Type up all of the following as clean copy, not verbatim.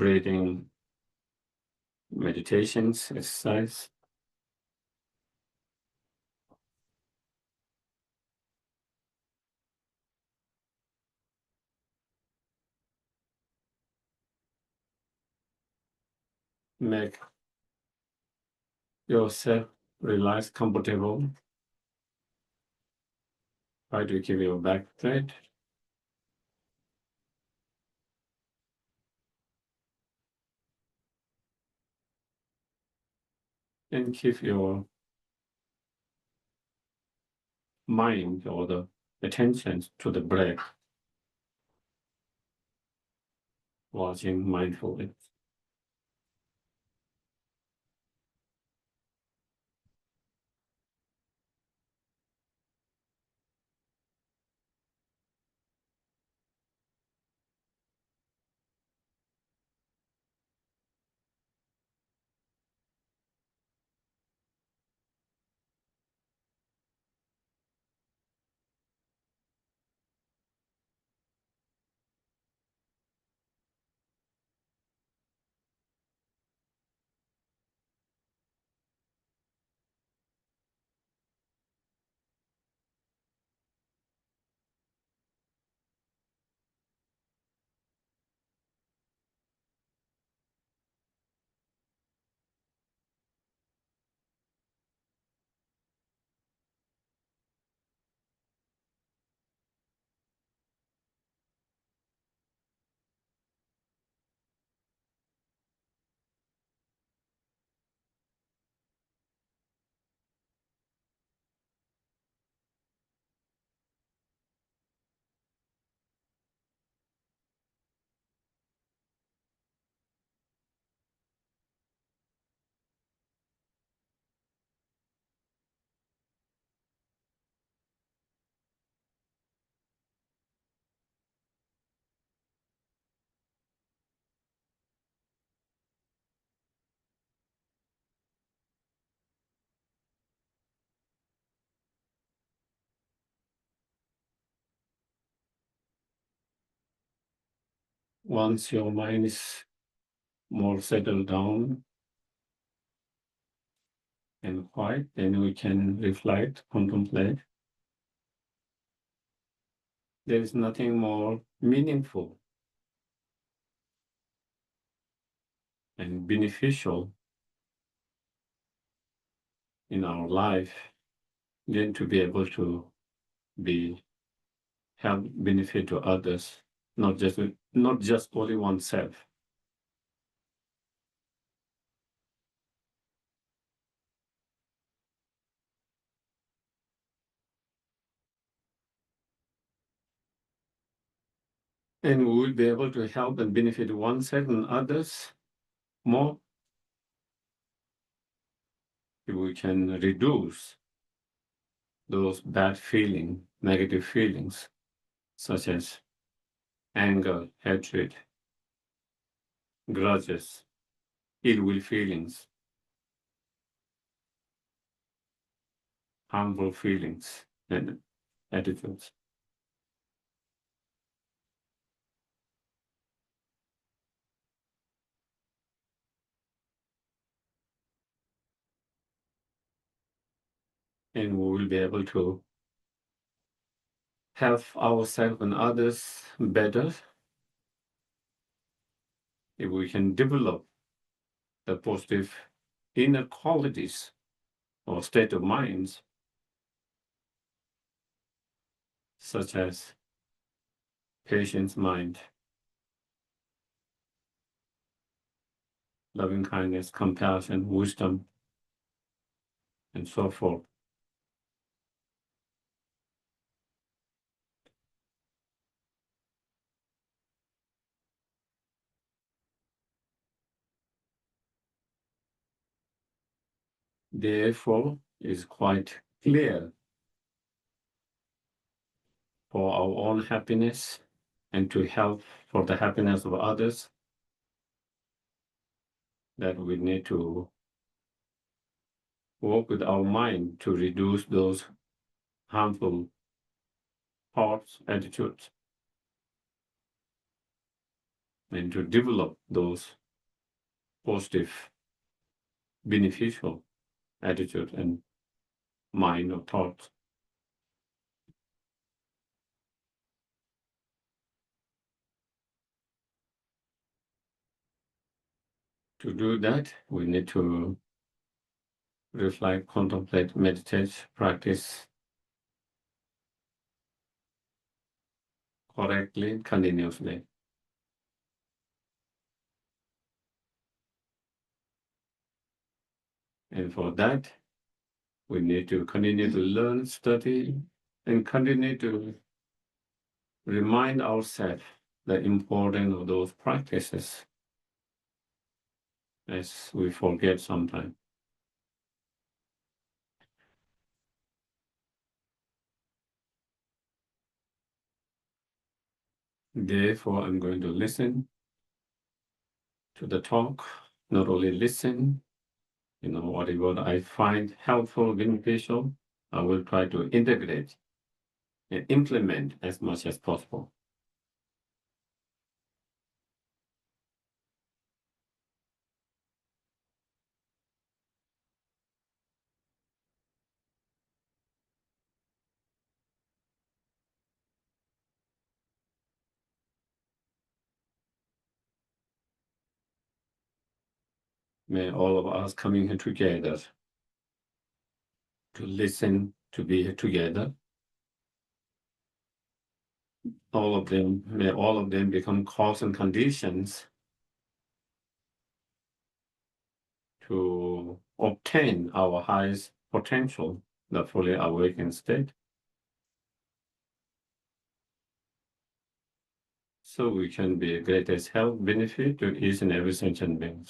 breathing meditations, exercise. Make yourself relaxed, comfortable. Try to keep your back straight. And keep your mind or the attention to the breath, watching mindfully. Once your mind is more settled down and quiet, then we can reflect, contemplate. There is nothing more meaningful and beneficial in our life than to be able to be help benefit to others, not just only oneself. And we will be able to help and benefit oneself and others more if we can reduce those bad feelings, negative feelings, such as anger, hatred, grudges, ill will feelings, harmful feelings, and attitudes. And we will be able to help ourselves and others better if we can develop the positive inner qualities or state of minds, such as patience mind, loving kindness, compassion, wisdom, and so forth. Therefore, it's quite clear for our own happiness and to help for the happiness of others that we need to work with our mind to reduce those harmful thoughts, attitudes. and to develop those positive, beneficial attitude and mind or thoughts. To do that, we need to reflect, contemplate, meditate, practice correctly, continuously. And for that, we need to continue to learn, study, and continue to remind ourselves the importance of those practices, as we forget sometimes. Therefore, I'm going to listen to the talk, not only listen, whatever I find helpful, beneficial, I will try to integrate and implement as much as possible. May all of us coming here together to listen, to be here together. May all of them become cause and conditions to obtain our highest potential, the fully awakened state. So we can be a greatest help, benefit to each and every sentient being.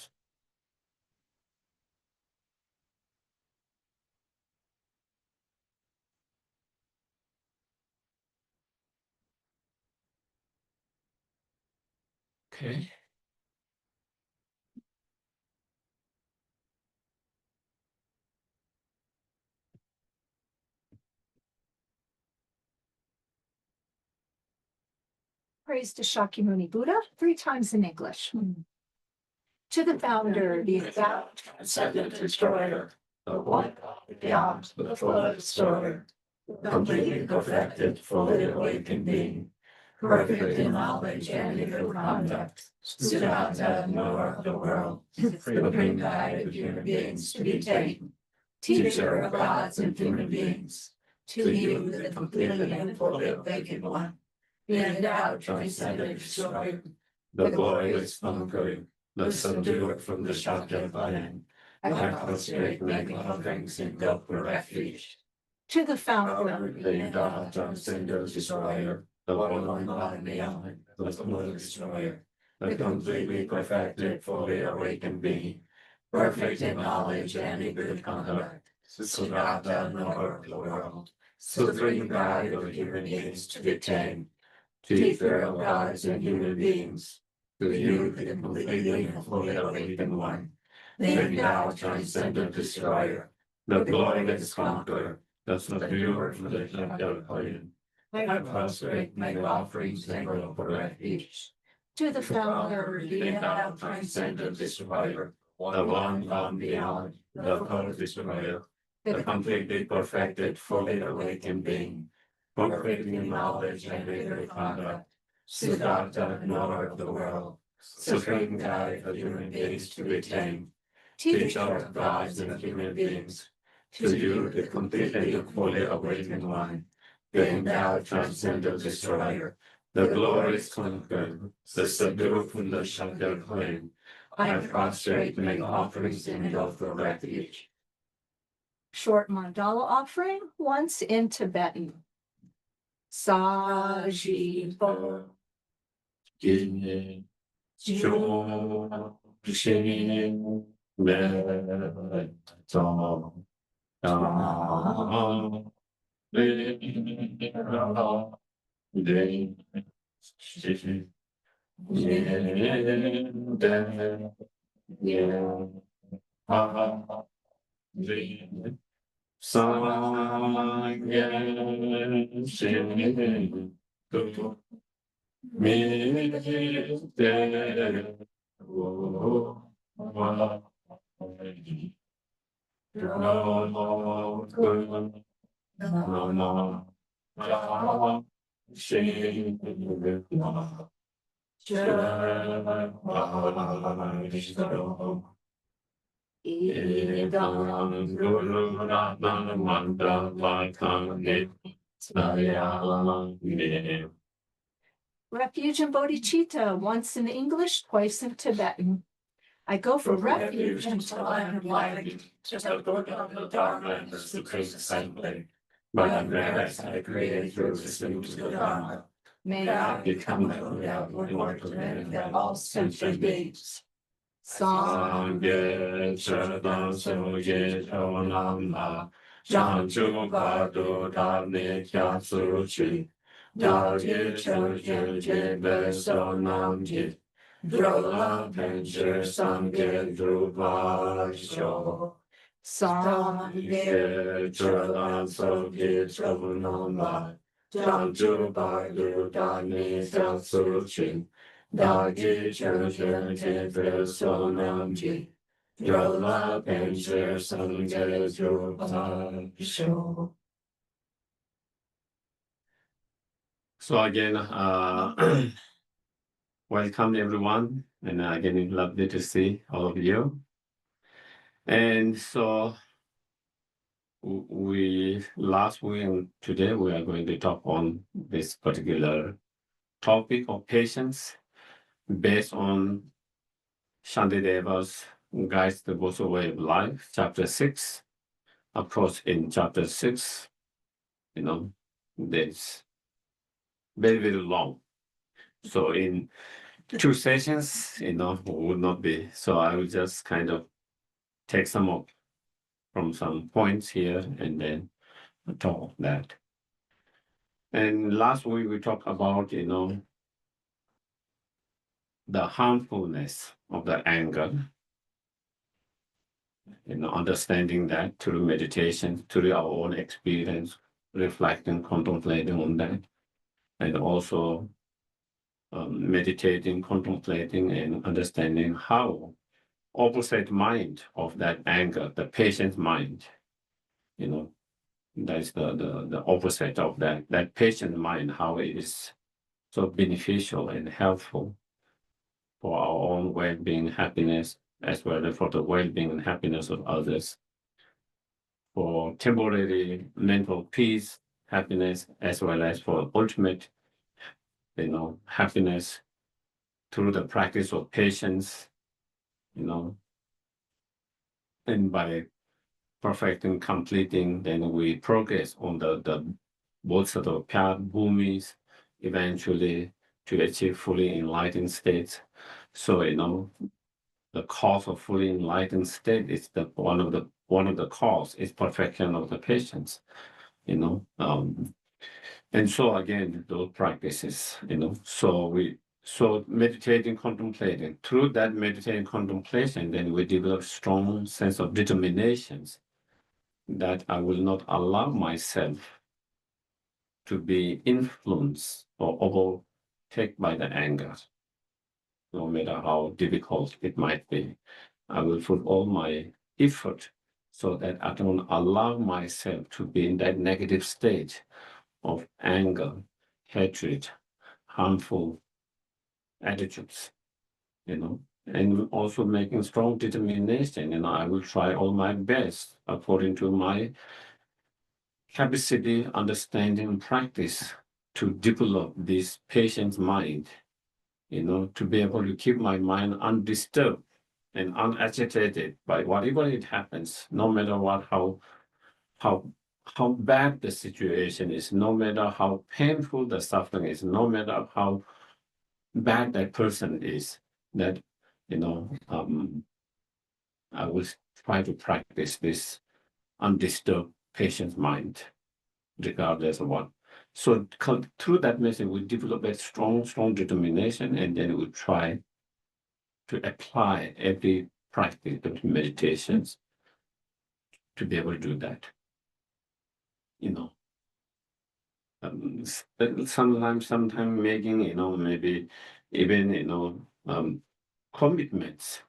Okay. Praise to Shakyamuni Buddha 3 times in English. To the founder, the endowed, transcendent destroyer, the one beyond the flood destroyer, completely perfected, fully awakened being, perfect in knowledge and in good conduct, Siddhartha, knower of the world, supreme guide of human beings to be taken, teacher of gods and human beings, to you, the completely and fully awakened one, the endowed, transcendent destroyer, the glorious conqueror, the subduer from the Shakya land, I prostrate, make offerings and go for refuge. To the founder, the endowed, transcendent destroyer, the one God beyond, the blood destroyer, the completely perfected, fully awakened being, perfect in knowledge and in good conduct, Siddhartha, knower of the world, supreme guide of human beings to be tamed, teacher of gods and human beings, to you, the completely and fully awakened one, the endowed, transcendent destroyer, the glorious conqueror, the subduer from the Shakya land, I prostrate, make offerings and go for refuge. To the founder, the endowed, transcendent destroyer, the one gone beyond, the whole destroyer, the completely perfected, fully awakened being, perfect in knowledge and in good conduct, Siddhartha, knower of the world, supreme guide of human beings to be tamed, teacher of gods and human beings, to you, the completely and fully awakened one, the endowed, transcendent destroyer, the glorious conqueror, the subduer from the Shakya land, I prostrate, make offerings and go for refuge. Short mandala offering, once in Tibetan. Sajipo. Refuge and bodhicitta, once in English, twice in Tibetan. I go for refuge into the land of light, to the Buddha of the Dharma and the Supreme Assembly. By the merits I create through listening to the Dharma, may I become the Buddha Lord to many of all sentient beings. Sangye Cherdam Soye Chonam La Janju Badu Dharne Kyatsu Chi Dagi Chöje Jebe Sonam Ji Drola Pencher Sangye Drupa Sho Sangye Cherdam Soye Chonam La Janju Badu Dharne Kyatsu Chi Dagi Chöje Jebe Sonam Ji Drola Pencher Sangye Drupa Sho. So again, welcome everyone, and again, lovely to see all of you. And so last week and today we are going to talk on this particular topic of patience based on Shantideva's Guides the Bosa Way of Life, chapter 6. Of course, in chapter 6, there's very, very long. So in 2 sessions, would not be. So I will just kind of take some up from some points here and then talk that. And last week we talked about, the harmfulness of the anger, understanding that through meditation, through our own experience, reflecting, contemplating on that, and also meditating, contemplating, and understanding how opposite mind of that anger, the patient mind, that's the opposite of that patient mind, how it is so beneficial and helpful for our own well-being, happiness, as well as for the well-being and happiness of others, for temporary mental peace, happiness, as well as for ultimate, happiness through the practice of patience, and by perfecting, completing, then we progress on the both sort of path, bhumis, eventually to achieve fully enlightened states. So, the cause of fully enlightened state is one of the cause is perfection of the patience, and so again, those practices, so meditating, contemplating, through that meditating contemplation, then we develop strong sense of determinations that I will not allow myself to be influenced or overtaken by the anger, no matter how difficult it might be. I will put all my effort so that I don't allow myself to be in that negative state of anger, hatred, harmful attitudes, and also making strong determination. I will try all my best according to my capacity, understanding, and practice to develop this patient's mind, to be able to keep my mind undisturbed and unagitated by whatever it happens, no matter what, how bad the situation is, no matter how painful the suffering is, no matter how bad that person is, that, I will try to practice this undisturbed patient's mind, regardless of what. So through that message, we develop a strong determination, and then we try to apply every practice of meditations to be able to do that, sometimes making, maybe even, commitments.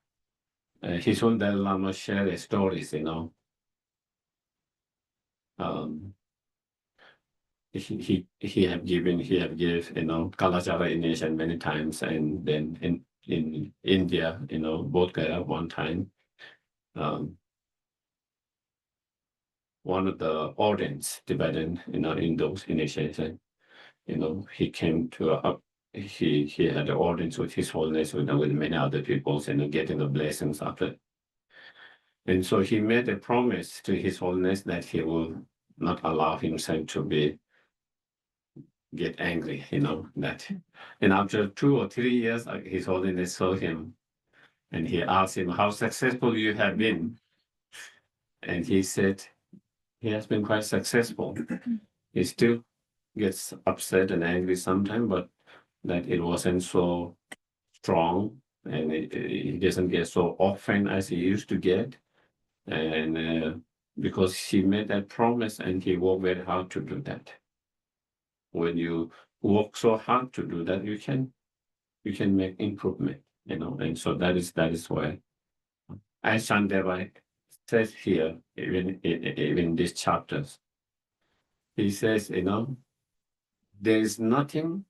His own Dalai Lama shared stories. Um, he have given Kalachara initiation many times, and then in India, Bodh Gaya one time. One of the audience Tibetan, in those initiation, he came to he had an audience with His Holiness, with many other people, getting the blessings after. And so he made a promise to His Holiness that he will not allow himself to get angry, that. And after 2 or 3 years, His Holiness saw him and he asked him, how successful you have been. And he said, he has been quite successful. He still gets upset and angry sometimes, but that it wasn't so strong, and he doesn't get so often as he used to get. And because he made that promise and he worked very hard to do that. When you work so hard to do that, you can make improvement, and so that is why, as Shantideva says here, even in these chapters, he says, there is nothing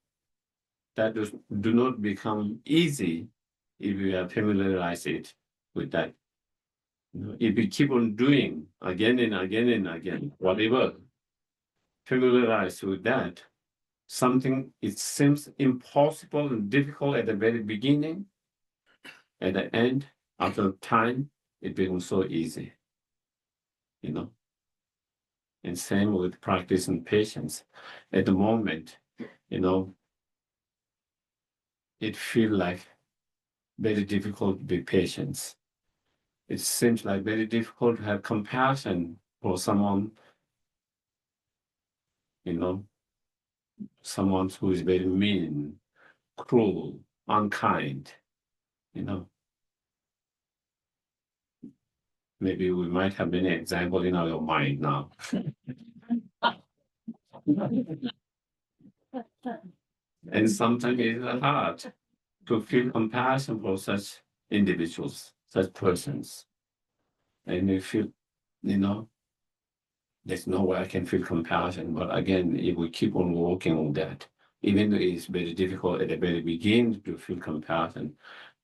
that do not become easy if you have familiarized it with that. If you keep on doing again and again and again, whatever, familiarized with that, something it seems impossible and difficult at the very beginning, at the end, after time, it becomes so easy. And same with practice and patience. At the moment, it feels like very difficult to be patient. It seems like very difficult to have compassion for someone, someone who is very mean, cruel, unkind. Maybe we might have many examples in our mind now. And sometimes it's hard to feel compassion for such individuals, such persons. And you feel, there's no way I can feel compassion. But again, if we keep on working on that, even though it's very difficult at the very beginning to feel compassion,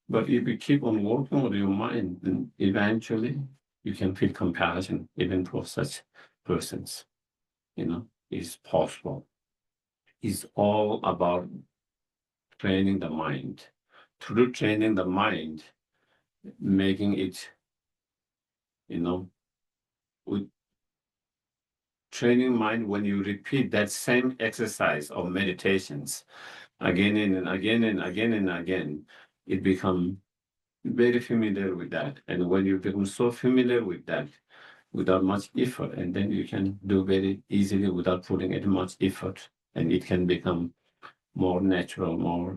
but if you keep on working with your mind, then eventually you can feel compassion even for such persons. It's possible. It's all about training the mind. Through training the mind, making it, with training mind, when you repeat that same exercise of meditations again and again and again and again, it becomes very familiar with that. And when you become so familiar with that, without much effort, and then you can do very easily without putting any much effort, and it can become more natural, more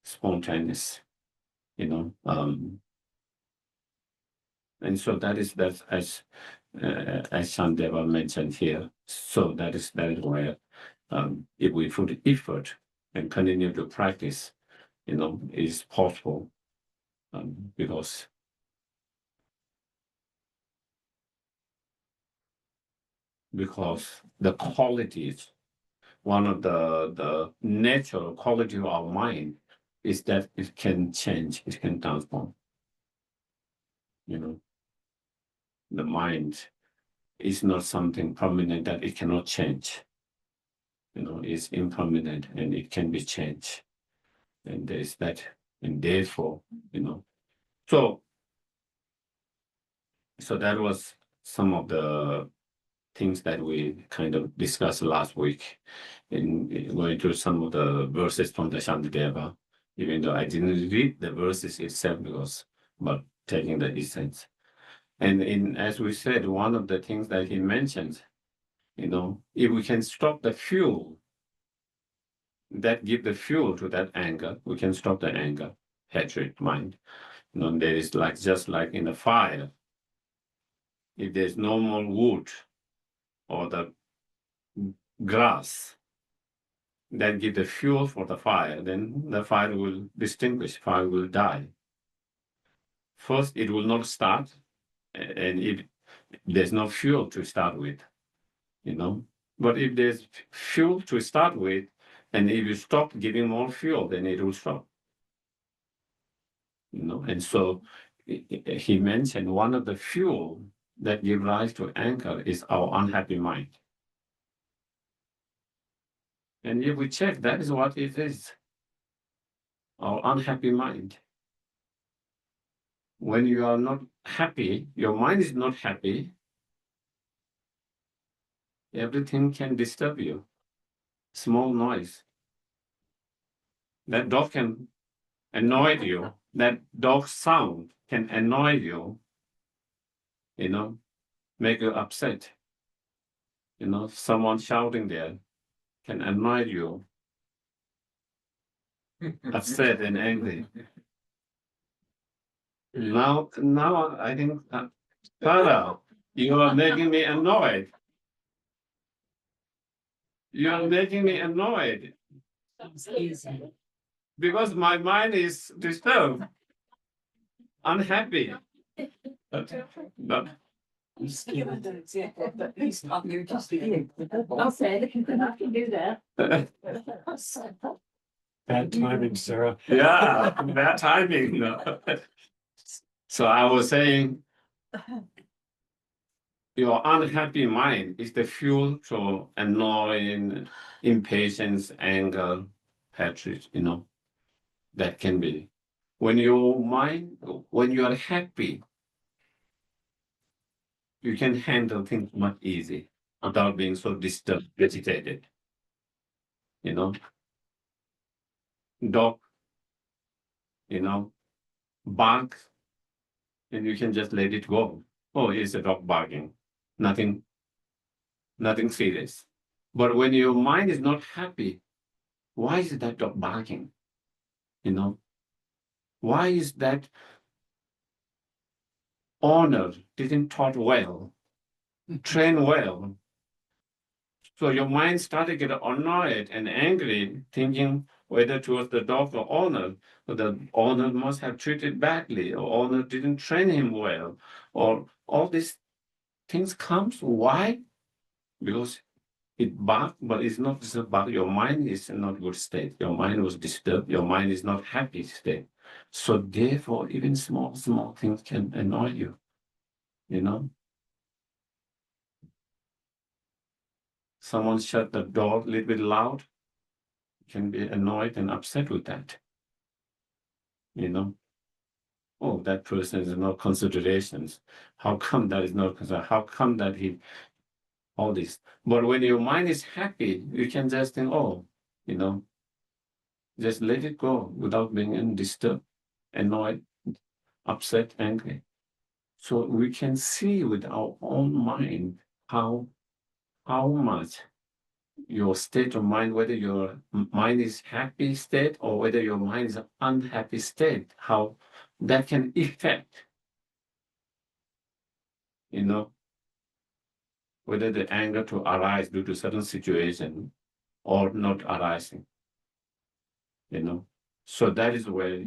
spontaneous, and so that's as Shantideva mentioned here. So that is where, if we put effort and continue to practice, is possible, because the qualities, one of the natural quality of our mind is that it can change, it can transform. The mind is not something permanent that it cannot change. It's impermanent and it can be changed. And there's that, and therefore, so that was some of the things that we kind of discussed last week in going through some of the verses from the Shantideva, even though I didn't read the verses itself, but taking the essence. And as we said, one of the things that he mentions, if we can stop the fuel that give the fuel to that anger, we can stop the anger, hatred, mind. There is just like in a fire, if there's no more wood or the grass that give the fuel for the fire, then the fire will extinguish, fire will die. First, it will not start, and there's no fuel to start with, But if there's fuel to start with, and if you stop giving more fuel, then it will stop. And so he mentioned one of the fuel that give rise to anger is our unhappy mind. And if we check, that is what it is, our unhappy mind. When you are not happy, your mind is not happy, everything can disturb you. Small noise. That dog can annoy you. That dog sound can annoy you, make you upset. Someone shouting there can annoy you, upset and angry. Now I think, Tara, you are making me annoyed. You are making me annoyed because my mind is disturbed, unhappy. But Just give it an example, but he's not here just being. Okay, I can do that. Bad timing, Sarah. Yeah, bad timing. So I was saying, your unhappy mind is the fuel to annoying, impatience, anger, hatred, that can be. When you are happy, you can handle things much easy without being so disturbed, agitated. Dog, barks, and you can just let it go. Oh, it's a dog barking. Nothing serious. But when your mind is not happy, why is that dog barking? Why is that owner didn't taught well, train well? So your mind started to get annoyed and angry, thinking whether towards the dog or owner, or the owner must have treated badly, or owner didn't train him well, or all these things comes. Why? Because it barked, but it's not just a bark. Your mind is in not good state. Your mind was disturbed. Your mind is not happy state. So therefore, even small things can annoy you. Someone shut the door a little bit loud, you can be annoyed and upset with that. Oh, that person is no considerations. How come that is not considered? How come that all this? But when your mind is happy, you can just think, just let it go without being disturbed, annoyed, upset, angry. So we can see with our own mind how much your state of mind, whether your mind is happy state or whether your mind is unhappy state, how that can affect, whether the anger to arise due to certain situation or not arising, So that is where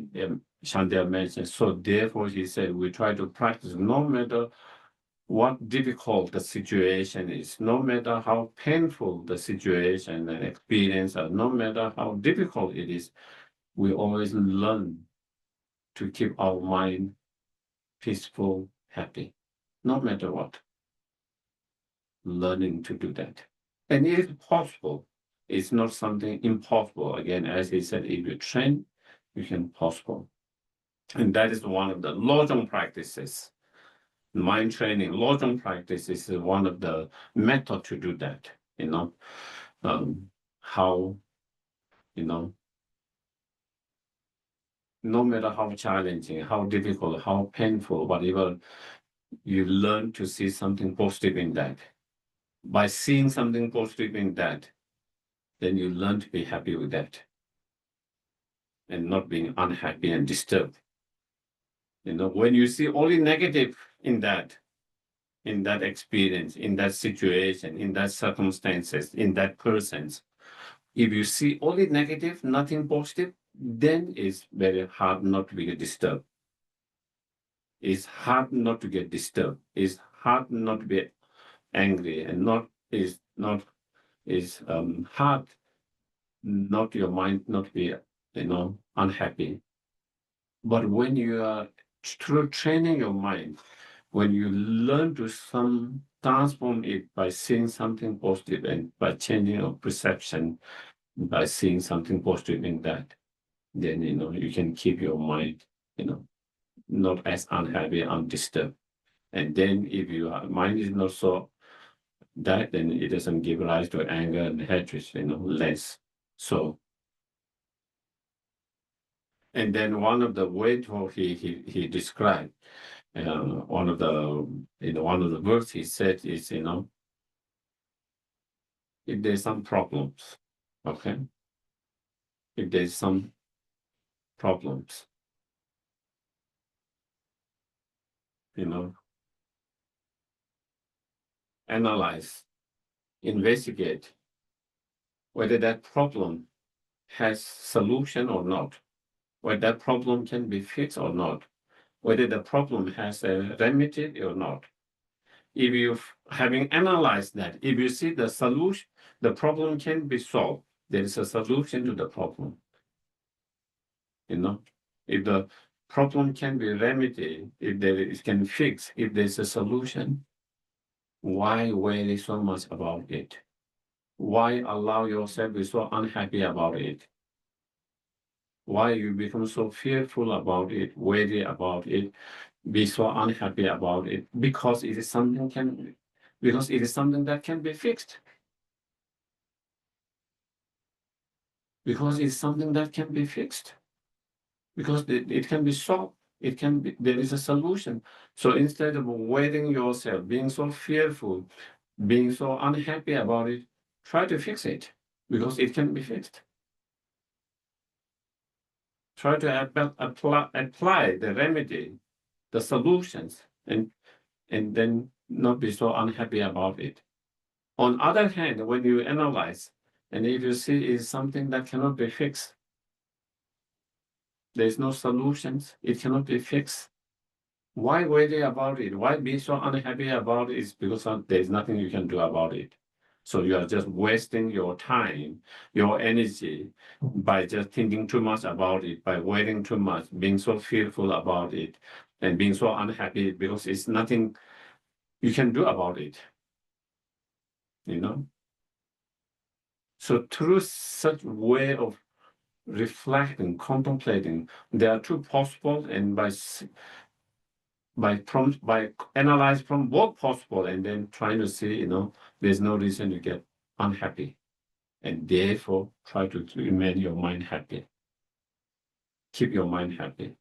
Shantideva mentioned. So therefore, he said, we try to practice no matter what difficult the situation is, no matter how painful the situation and experience, or no matter how difficult it is, we always learn to keep our mind peaceful, happy, no matter what. Learning to do that. And it is possible. It's not something impossible. Again, as he said, if you train, you can possible. And that is one of the Lojong practices. Mind training, Lojong practice is one of the method to do that, how, no matter how challenging, how difficult, how painful, whatever, you learn to see something positive in that. By seeing something positive in that, then you learn to be happy with that and not being unhappy and disturbed. When you see only negative in that, in that experience, in that situation, in that circumstances, in that persons. If you see only negative, nothing positive, then it's very hard not to get disturbed. It's hard not to get disturbed. It's hard not to be angry, and is hard not your mind not be unhappy. But when you are through training your mind, when you learn to transform it by seeing something positive and by changing your perception, by seeing something positive in that, then you can keep your mind not as unhappy, undisturbed. And then if your mind is not so that, then it doesn't give rise to anger and hatred, less. So, and then one of the ways how he described, one of the words he said is, if there's some problems, okay, if there's some problems, analyze, investigate whether that problem has solution or not, whether that problem can be fixed or not, whether the problem has a remedy or not. If you, having analyzed that, if you see the solution, the problem can be solved, there is a solution to the problem. If the problem can be remedied, if it can fix, if there's a solution, why worry so much about it? Why allow yourself to be so unhappy about it? Why you become so fearful about it, worry about it, be so unhappy about it? Because it is something that can be fixed. Because it's something that can be fixed. Because it can be solved. There is a solution. So instead of worrying yourself, being so fearful, being so unhappy about it, try to fix it, because it can be fixed. Try to apply the remedy, the solutions, and then not be so unhappy about it. On other hand, when you analyze, and if you see it's something that cannot be fixed, there's no solutions, it cannot be fixed, why worry about it? Why be so unhappy about it? It's because there's nothing you can do about it. So you are just wasting your time, your energy, by just thinking too much about it, by worrying too much, being so fearful about it, and being so unhappy, because it's nothing you can do about it. So through such way of reflecting, contemplating, there are two possible, and by analyze from both possible, and then trying to see, there's no reason to get unhappy, and therefore try to remain your mind happy. Keep your mind happy.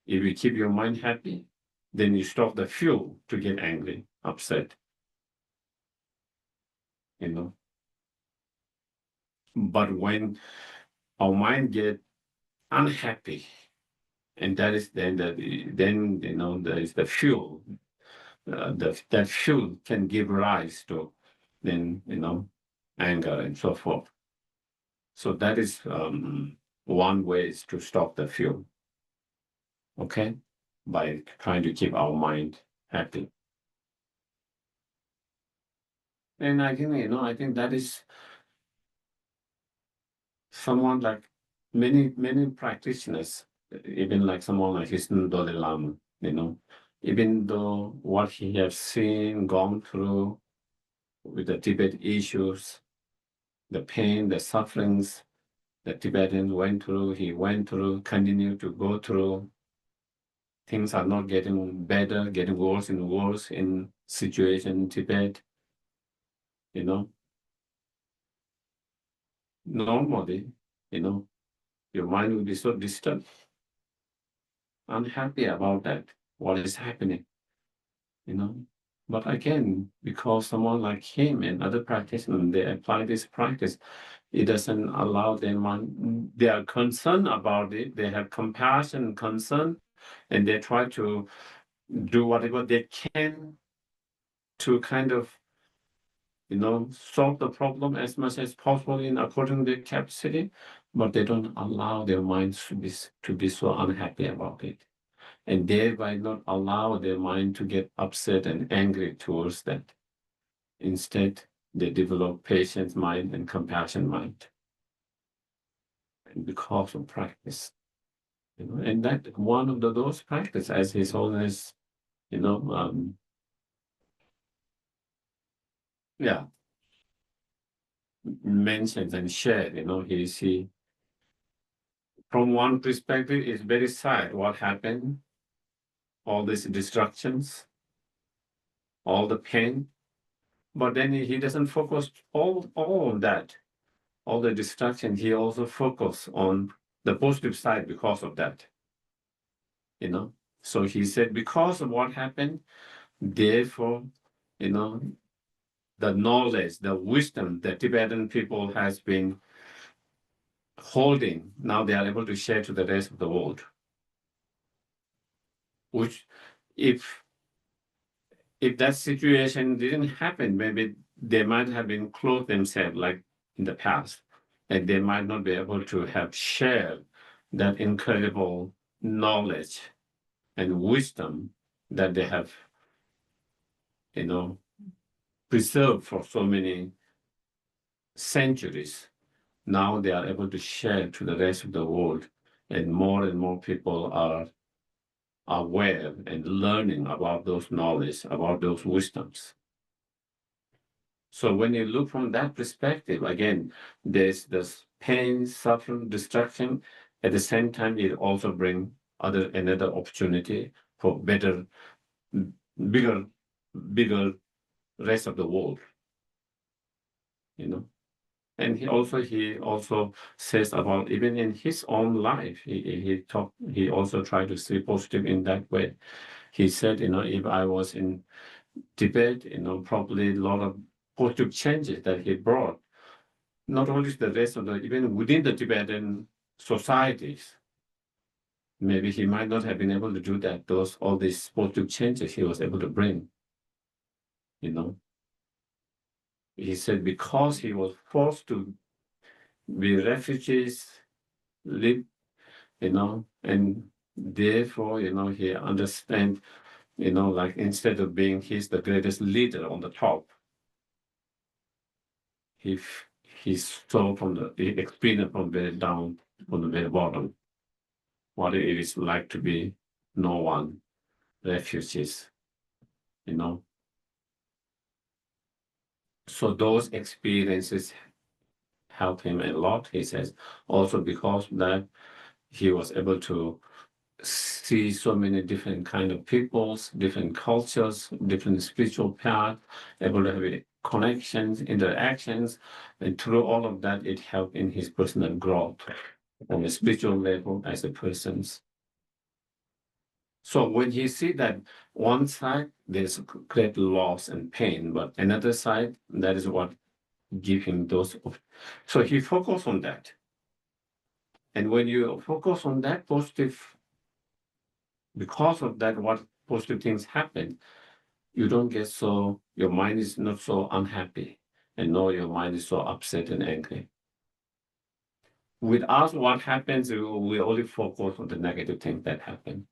If you keep your mind happy, then you stop the fuel to get angry, upset. But when our mind get unhappy, and that is then there is the fuel. That fuel can give rise to then anger and so forth. So that is one way is to stop the fuel. Okay, by trying to keep our mind happy. And I think that is someone like many practitioners, even like someone like His Dalai Lama, even though what he has seen, gone through with the Tibet issues, the pain, the sufferings that Tibetans went through, he went through, continue to go through. Things are not getting better, getting worse and worse in situation in Tibet. Normally, your mind will be so disturbed, unhappy about that, what is happening, But again, because someone like him and other practitioners, they apply this practice, it doesn't allow them, they are concerned about it, they have compassion, concern, and they try to do whatever they can to kind of, solve the problem as much as possible in according to their capacity, but they don't allow their minds to be so unhappy about it, and thereby not allow their mind to get upset and angry towards that. Instead, they develop patience mind and compassion mind, and because of practice, and that one of those practice, as His Holiness, yeah, mentions and shared, he from one perspective is very sad what happened, all these destructions, all the pain, but then he doesn't focus all on that, all the destruction. He also focus on the positive side because of that, So he said, because of what happened, therefore, the knowledge, the wisdom that Tibetan people has been holding, now they are able to share to the rest of the world. Which, if that situation didn't happen, maybe they might have been closed themselves like in the past, and they might not be able to have shared that incredible knowledge and wisdom that they have, preserved for so many centuries. Now they are able to share to the rest of the world, and more people are aware and learning about those knowledge, about those wisdoms. So when you look from that perspective, again, there's this pain, suffering, destruction. At the same time, it also brings another opportunity for better, bigger rest of the world, And he also says about even in his own life, he also tried to stay positive in that way. He said, if I was in Tibet, probably a lot of positive changes that he brought, not only the rest of even within the Tibetan societies. Maybe he might not have been able to do that, all these positive changes he was able to bring, He said because he was forced to be refugees, live, and therefore, he understands, like instead of being he's the greatest leader on the top, he saw he experienced from very down, from the very bottom, what it is like to be no one, refugees, So those experiences helped him a lot, he says, also because that he was able to see so many different kind of peoples, different cultures, different spiritual paths, able to have connections, interactions, and through all of that, it helped in his personal growth on a spiritual level as a person. So when he see that one side, there's great loss and pain, but another side, that is what give him those. So he focused on that. And when you focus on that positive, because of that, what positive things happen, you don't get your mind is not so unhappy, and no, your mind is so upset and angry. With us, what happens, we only focus on the negative things that happen.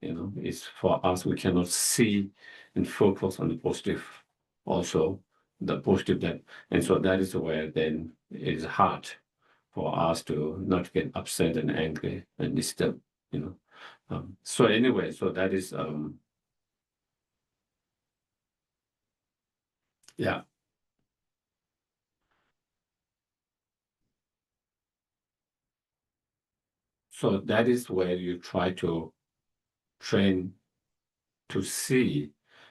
It's for us, we cannot see and focus on the positive, also the positive and so that is where then it is hard for us to not get upset and angry and disturbed, so anyway, so that is, yeah. So that is where you try to train to see,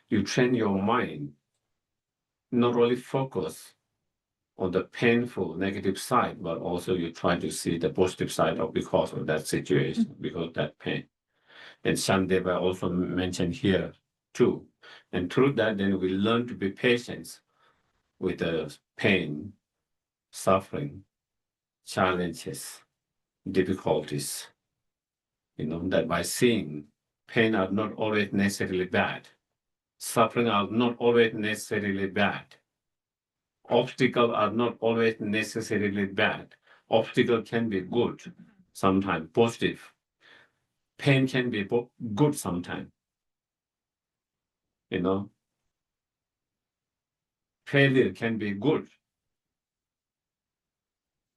you train your mind, not only focus on the painful negative side, but also you try to see the positive side of because of that situation, because of that pain. And Shantideva also mentioned here too. And through that, then we learn to be patient with the pain, suffering, challenges, difficulties. That by seeing pain are not always necessarily bad. Suffering are not always necessarily bad. Obstacles are not always necessarily bad. Obstacle can be good, sometimes positive. Pain can be good sometimes. You know, failure can be good.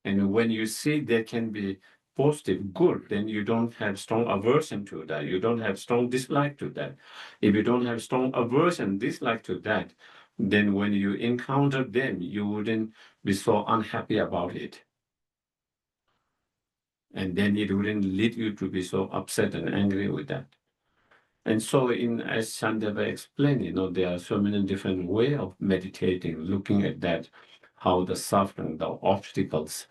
And when you see there can be positive, good, then you don't have strong aversion to that. You don't have strong dislike to that. If you don't have strong aversion, dislike to that, then when you encounter them, you wouldn't be so unhappy about it. And then it wouldn't lead you to be so upset and angry with that. And so, as Shantideva explained, there are so many different ways of meditating, looking at that, how the suffering, the obstacles,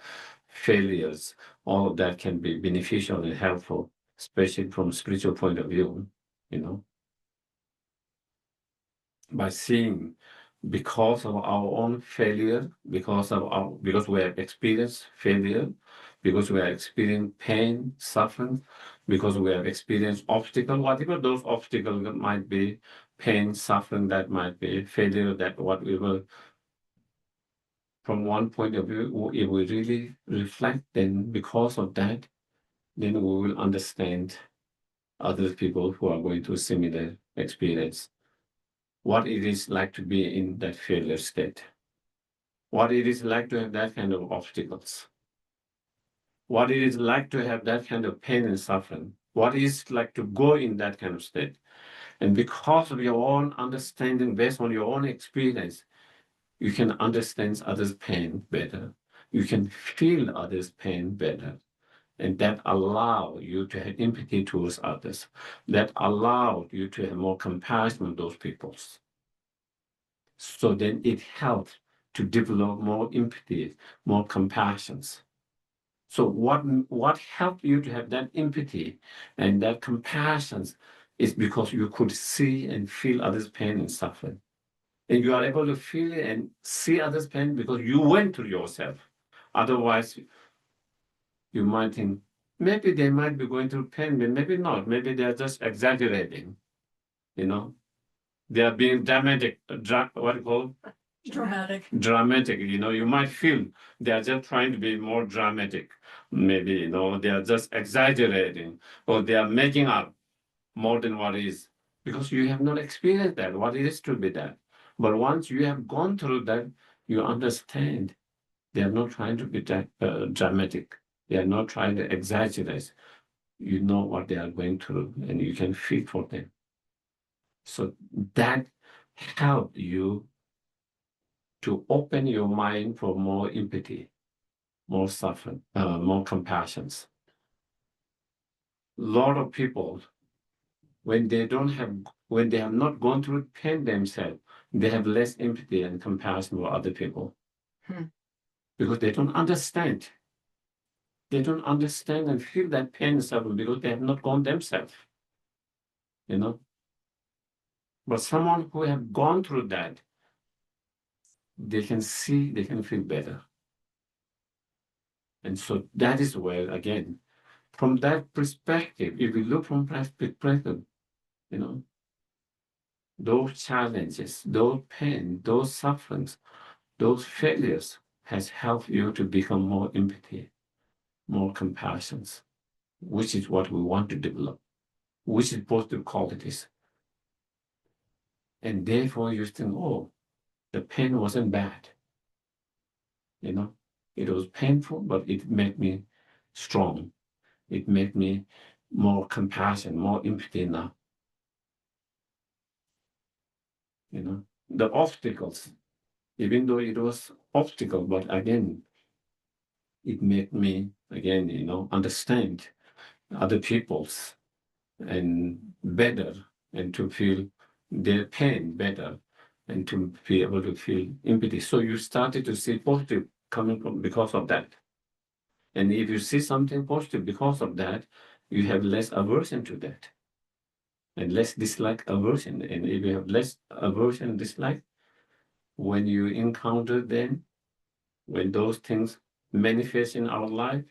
failures, all of that can be beneficial and helpful, especially from spiritual point of view, by seeing because of our own failure, because we have experienced failure, because we have experienced pain, suffering, because we have experienced obstacle, whatever those obstacles might be, pain, suffering, that might be failure, that what we will, from one point of view, if we really reflect, then because of that, then we will understand other people who are going through similar experience, what it is like to be in that failure state, what it is like to have that kind of obstacles, what it is like to have that kind of pain and suffering, what it is like to go in that kind of state. And because of your own understanding, based on your own experience, you can understand others' pain better. You can feel others' pain better. And that allow you to have empathy towards others. That allow you to have more compassion on those people. So then it helps to develop more empathy, more compassion. So what helped you to have that empathy and that compassion is because you could see and feel others' pain and suffering. And you are able to feel it and see others' pain because you went through yourself. Otherwise, you might think, maybe they might be going through pain, but maybe not. Maybe they are just exaggerating, They are being dramatic, what do you call Dramatic. dramatic, you might feel they are just trying to be more dramatic. Maybe, they are just exaggerating or they are making up more than what is because you have not experienced that, what it is to be that. But once you have gone through that, you understand they are not trying to be dramatic. They are not trying to exaggerate. You know what they are going through and you can feel for them. So that helped you to open your mind for more empathy, more suffering, more compassion. A lot of people, when they have not gone through pain themselves, they have less empathy and compassion for other people. Because they don't understand. They don't understand and feel that pain and suffering because they have not gone themselves. But someone who have gone through that, they can see, they can feel better. And so that is where, again, from that perspective, if we look from perspective, those challenges, those pain, those sufferings, those failures has helped you to become more empathy, more compassion, which is what we want to develop, which is positive qualities. And therefore you think, oh, the pain wasn't bad. It was painful, but it made me strong. It made me more compassion, more empathy now. The obstacles, even though it was obstacle, but again, it made me, again, understand other people's and better and to feel their pain better and to be able to feel empathy. So you started to see positive coming from because of that. And if you see something positive because of that, you have less aversion to that and less dislike aversion. And if you have less aversion, dislike, when you encounter them, when those things manifest in our life,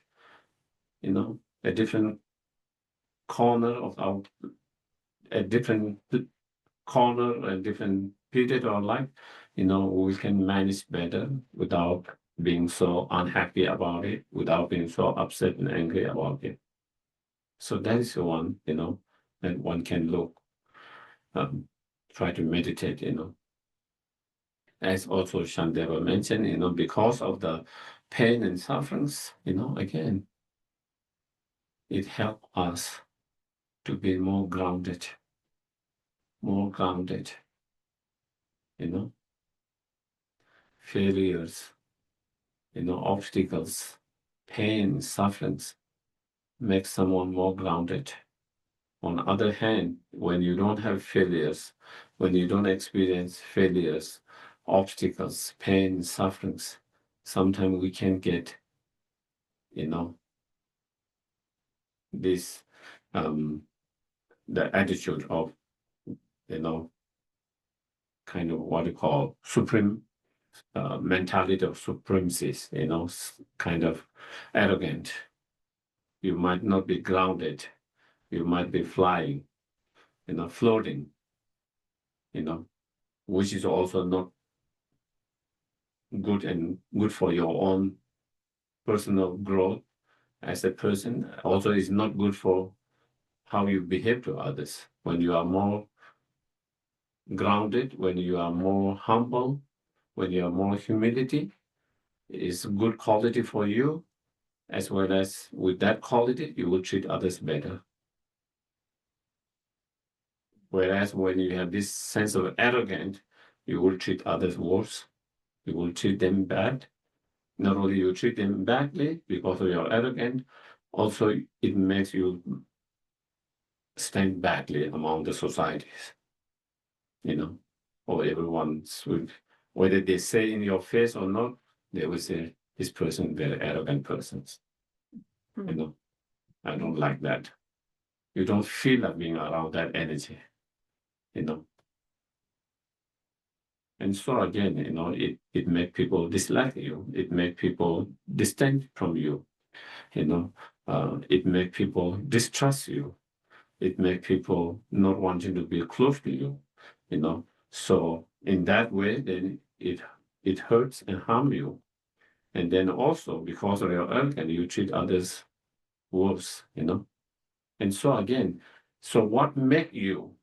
a different corner of a different corner, a different period of life, we can manage better without being so unhappy about it, without being so upset and angry about it. So that is the one, that one can look, try to meditate, As also Shantideva mentioned, because of the pain and sufferings, again, it helps us to be more grounded, failures, obstacles, pain, sufferings make someone more grounded. On the other hand, when you don't have failures, when you don't experience failures, obstacles, pain, sufferings, sometimes we can get, this, the attitude of, kind of what you call supreme mentality of supremacy, kind of arrogant. You might not be grounded. You might be flying, floating, which is also not good for your own personal growth as a person. Also, is not good for how you behave to others. When you are more grounded, when you are more humble, when you are more humility, is good quality for you, as well as with that quality, you will treat others better. Whereas when you have this sense of arrogance, you will treat others worse. You will treat them bad. Not only you treat them badly because of your arrogance, also it makes you stand badly among the societies, or everyone's, whether they say in your face or not, they will say, this person, very arrogant persons. I don't like that. You don't feel like being around that energy, And so again, it makes people dislike you. It makes people distant from you, it makes people distrust you. It makes people not wanting to be close to you, So in that way, then it hurts and harms you. And then also because of your arrogance, you treat others worse, And so again, so what makes you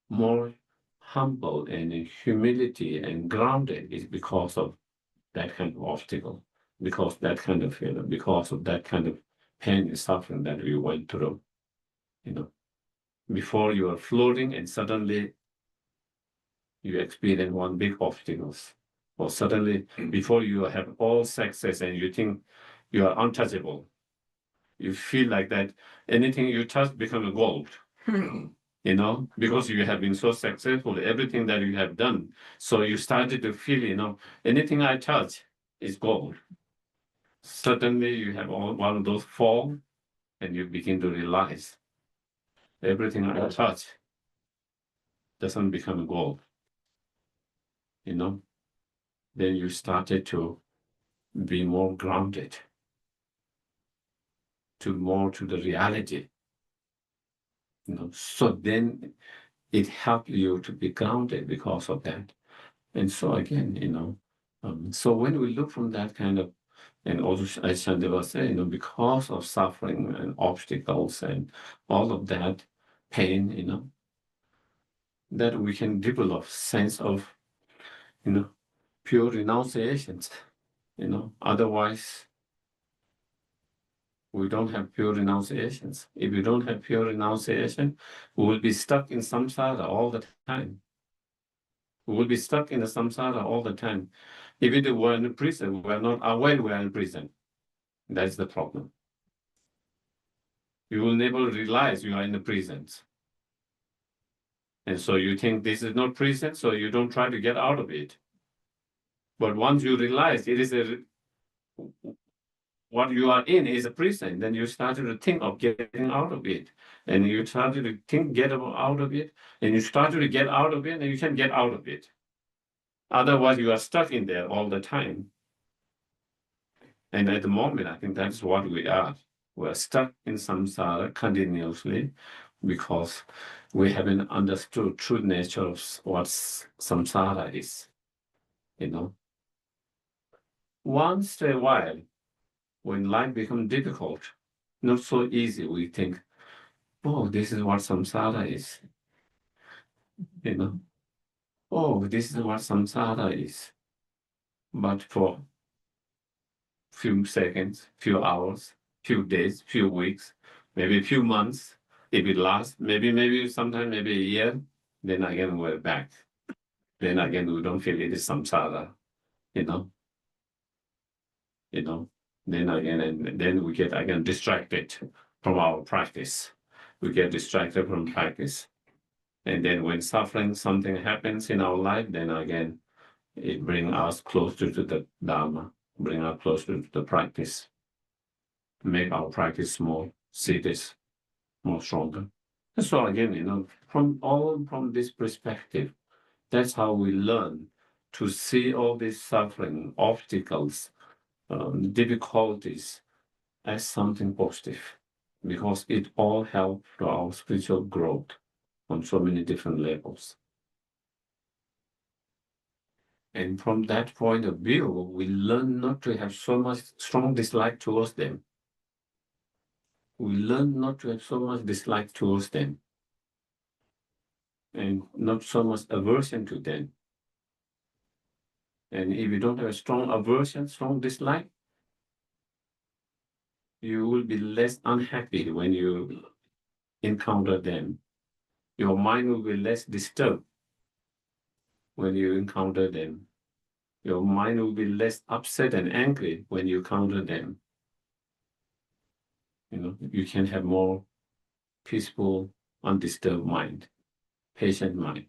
more humble and in humility and grounded is because of that kind of obstacle, because that kind of failure, because of that kind of pain and suffering that we went through, Before you are floating and suddenly you experience one big obstacles, or suddenly before you have all success and you think you are untouchable, you feel like that anything you touch becomes a gold. Because you have been so successful, everything that you have done. So you started to feel, anything I touch is gold. Suddenly you have one of those fall and you begin to realize everything I touch doesn't become gold. Then you started to be more grounded, to the reality. So then it helped you to be grounded because of that. And so again, so when we look from that kind of, and also as Shantideva said, because of suffering and obstacles and all of that pain, that we can develop sense of, pure renunciations, otherwise we don't have pure renunciations. If we don't have pure renunciation, we will be stuck in samsara all the time. We will be stuck in the samsara all the time. Even if we're in prison, we're not aware we're in prison. That's the problem. You will never realize you are in the prisons. And so you think this is not prison, so you don't try to get out of it. But once you realize it is what you are in is a prison, then you started to think of getting out of it. And you started to think, get out of it, and you started to get out of it, and you can get out of it. Otherwise, you are stuck in there all the time. And at the moment, I think that's what we are. We're stuck in samsara continuously because we haven't understood true nature of what samsara is. Once in a while, when life becomes difficult, not so easy, we think, oh, this is what samsara is. Oh, this is what samsara is. But for few seconds, few hours, few days, few weeks, maybe a few months, if it lasts, maybe sometime, maybe a year, then again we're back. Then again we don't feel it is samsara, then again, and then we get again distracted from our practice. We get distracted from practice. And then when suffering, something happens in our life, then again, it brings us closer to the Dharma, bring us closer to the practice, make our practice more serious, more stronger. So again, from this perspective, that's how we learn to see all these suffering, obstacles, difficulties as something positive, because it all helps to our spiritual growth on so many different levels. And from that point of view, we learn not to have so much strong dislike towards them. We learn not to have so much dislike towards them and not so much aversion to them. And if you don't have a strong aversion, strong dislike, you will be less unhappy when you encounter them. Your mind will be less disturbed when you encounter them. Your mind will be less upset and angry when you encounter them. You can have more peaceful, undisturbed mind, patient mind.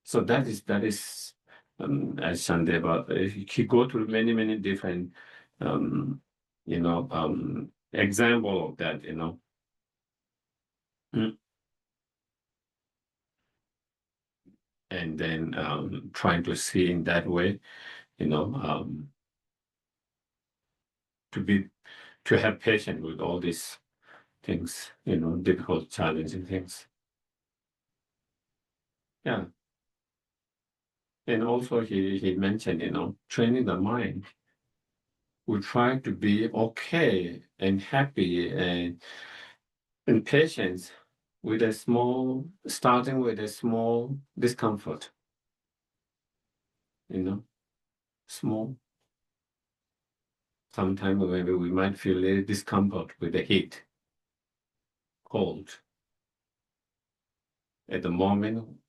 So that is as Shantideva, he go through many different example of that. And then trying to see in that way, to have patience with all these things, difficult, challenging things. Yeah. And also he mentioned, training the mind. We try to be okay and happy and patient with starting with a small discomfort, small. Sometimes maybe we might feel a discomfort with the heat, cold. At the moment,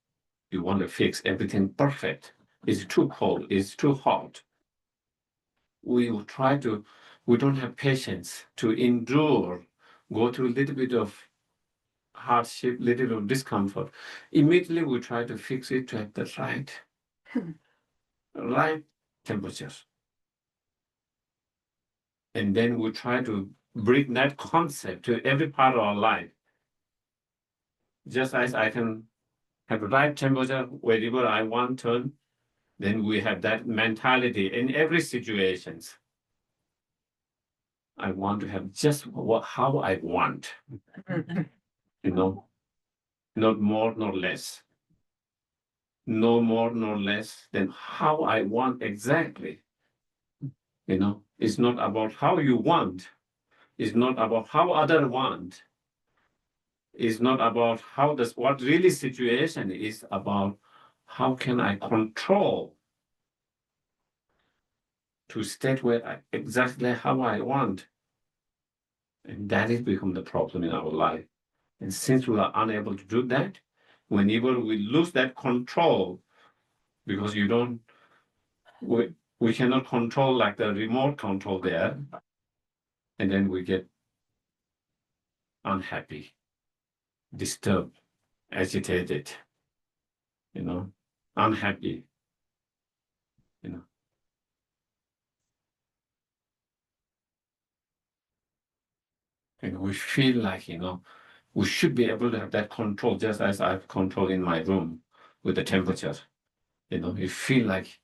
you want to fix everything perfect. It's too cold, it's too hot. We don't have patience to endure, go through a little bit of hardship, little bit of discomfort. Immediately we try to fix it to have the right temperature. And then we try to bring that concept to every part of our life. Just as I can have the right temperature wherever I want to, then we have that mentality in every situation. I want to have just how I want, not more nor less. No more nor less than how I want exactly. It's not about how you want. It's not about how others want. It's not about what really situation is about. How can I control to state where exactly how I want? And that has become the problem in our life. And since we are unable to do that, whenever we lose that control, because we cannot control like the remote control there, and then we get unhappy, disturbed, agitated, unhappy, And we feel like, we should be able to have that control, just as I have control in my room with the temperature. You feel like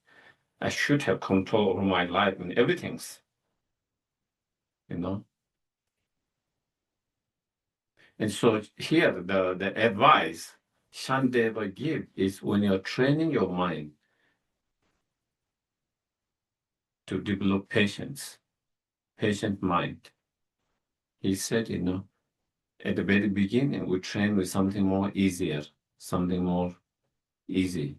I should have control over my life and everything's, And so here, the advice Shantideva give is when you're training your mind to develop patience, patient mind. He said, at the very beginning, we train with something more easier, something more easy.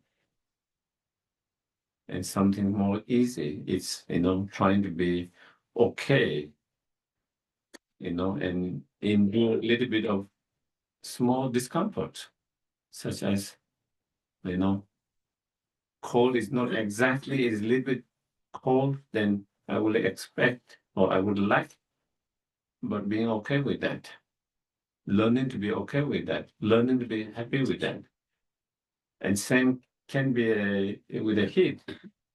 And something more easy, it's, trying to be okay, and endure a little bit of small discomfort, such as, cold is not exactly, is a little bit cold than I would expect or I would like, but being okay with that, learning to be okay with that, learning to be happy with that. And same can be with the heat.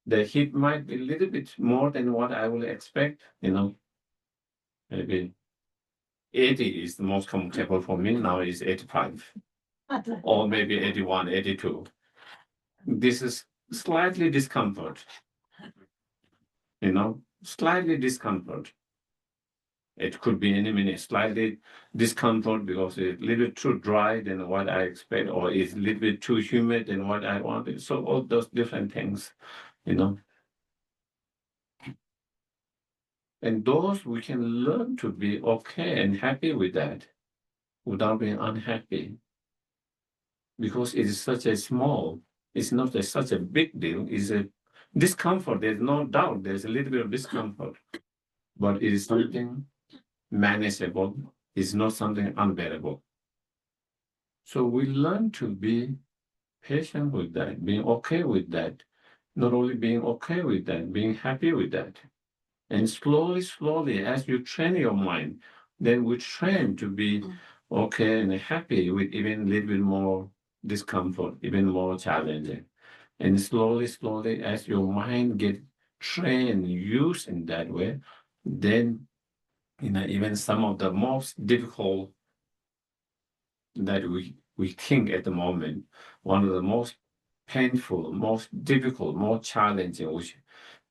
The heat might be a little bit more than what I would expect, maybe 80 is the most comfortable for me. Now is 85, or maybe 81, 82. This is slightly discomfort, slightly discomfort. It could be any minute, slightly discomfort because it's a little bit too dry than what I expect, or it's a little bit too humid than what I wanted. So all those different things, And those we can learn to be okay and happy with that without being unhappy. Because it is such a small, it's not such a big deal. It's a discomfort. There's no doubt. There's a little bit of discomfort, but it is something manageable. It's not something unbearable. So we learn to be patient with that, being okay with that. Not only being okay with that, being happy with that. And slowly, slowly, as you train your mind, then we train to be okay and happy with even a little bit more discomfort, even more challenging. And slowly, slowly, as your mind get trained, used in that way, then even some of the most difficult that we think at the moment, one of the most painful, most difficult, more challenging, which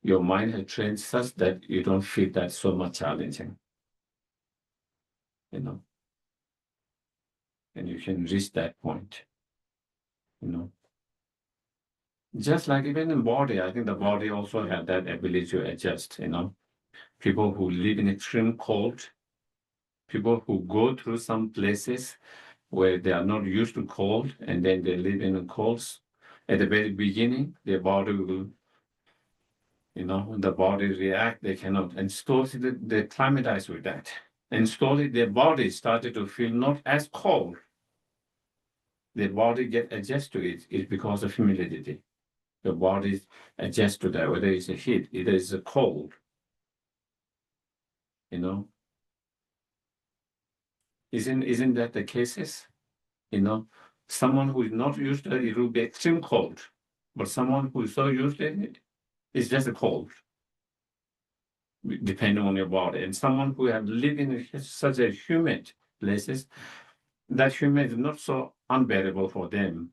your mind has trained such that you don't feel that so much challenging, and you can reach that point, Just like even in body, I think the body also have that ability to adjust, People who live in extreme cold, people who go through some places where they are not used to cold, and then they live in the colds. At the very beginning, their body will, the body react, they cannot, and slowly they climatize with that. And slowly their body started to feel not as cold. Their body get adjusted to it. It's because of humidity. The body adjusts to that, whether it's a heat, either it's a cold, Isn't that the cases? Someone who is not used to it, it will be extreme cold. But someone who is so used to it, it's just a cold, depending on your body. And someone who have lived in such a humid places, that humid is not so unbearable for them.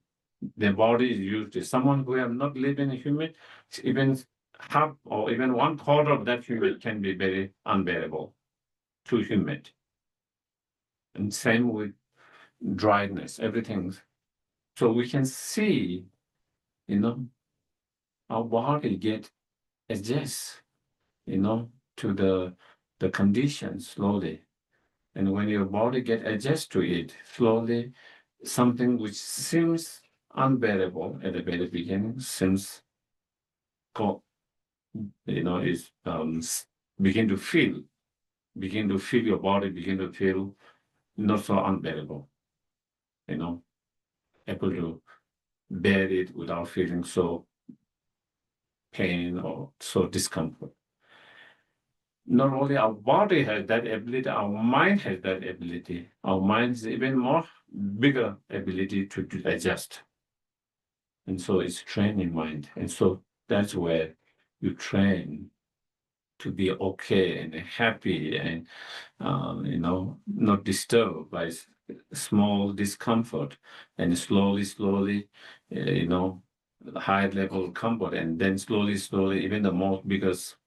Their body is used to it. Someone who have not lived in a humid, even half or even 1/4 of that humid can be very unbearable, too humid. And same with dryness, everything. So we can see, our body get adjust, to the conditions slowly. And when your body get adjust to it slowly, something which seems unbearable at the very beginning seems, is begin to feel your body begin to feel not so unbearable, able to bear it without feeling so pain or so discomfort. Not only our body has that ability, our mind has that ability. Our mind is even more bigger ability to adjust. And so it's training mind. And so that's where you train to be okay and happy and, not disturbed by small discomfort, and slowly, slowly, high level comfort, and then slowly, slowly, even the most biggest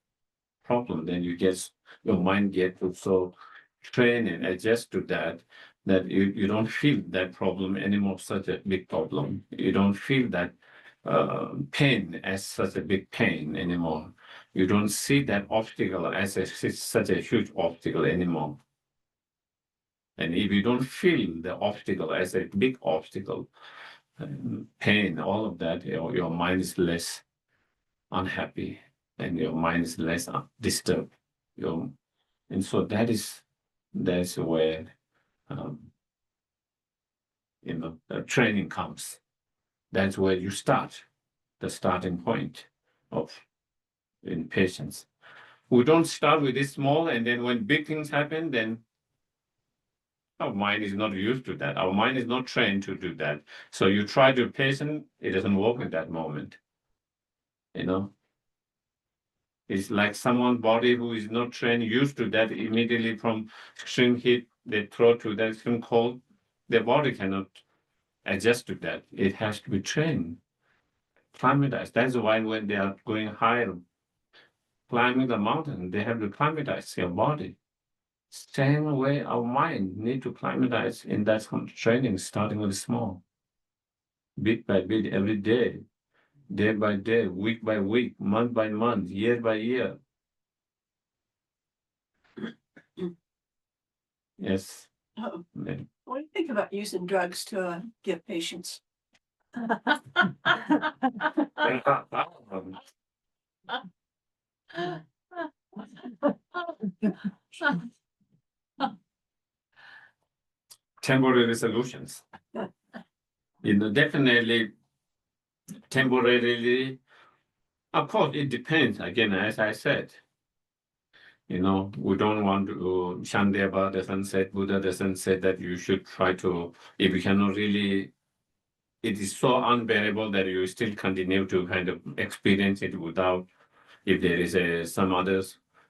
problem, then your mind get to so train and adjust to that, that you don't feel that problem anymore, such a big problem. You don't feel that pain as such a big pain anymore. You don't see that obstacle as such a huge obstacle anymore. And if you don't feel the obstacle as a big obstacle, pain, all of that, your mind is less unhappy and your mind is less disturbed. And so that's where the training comes. That's where you start, the starting point of in patience. We don't start with this small, and then when big things happen, then our mind is not used to that. Our mind is not trained to do that. So you try to be patient, it doesn't work in that moment. It's like someone's body who is not trained, used to that immediately from extreme heat, they throw to that extreme cold. Their body cannot adjust to that. It has to be trained, climatized. That's why when they are going higher, climbing the mountain, they have to climatize their body. Same way our mind need to climatize in that training, starting with small, bit by bit, every day, day by day, week by week, month by month, year by year. Yes. Oh, Yeah. what do you think about using drugs to give patients? Temporary solutions. Definitely temporarily. Of course, it depends. Again, as I said, we don't want to. Shantideva doesn't say, Buddha doesn't say that you should try to. If you cannot really, it is so unbearable that you still continue to kind of experience it without. If there is some other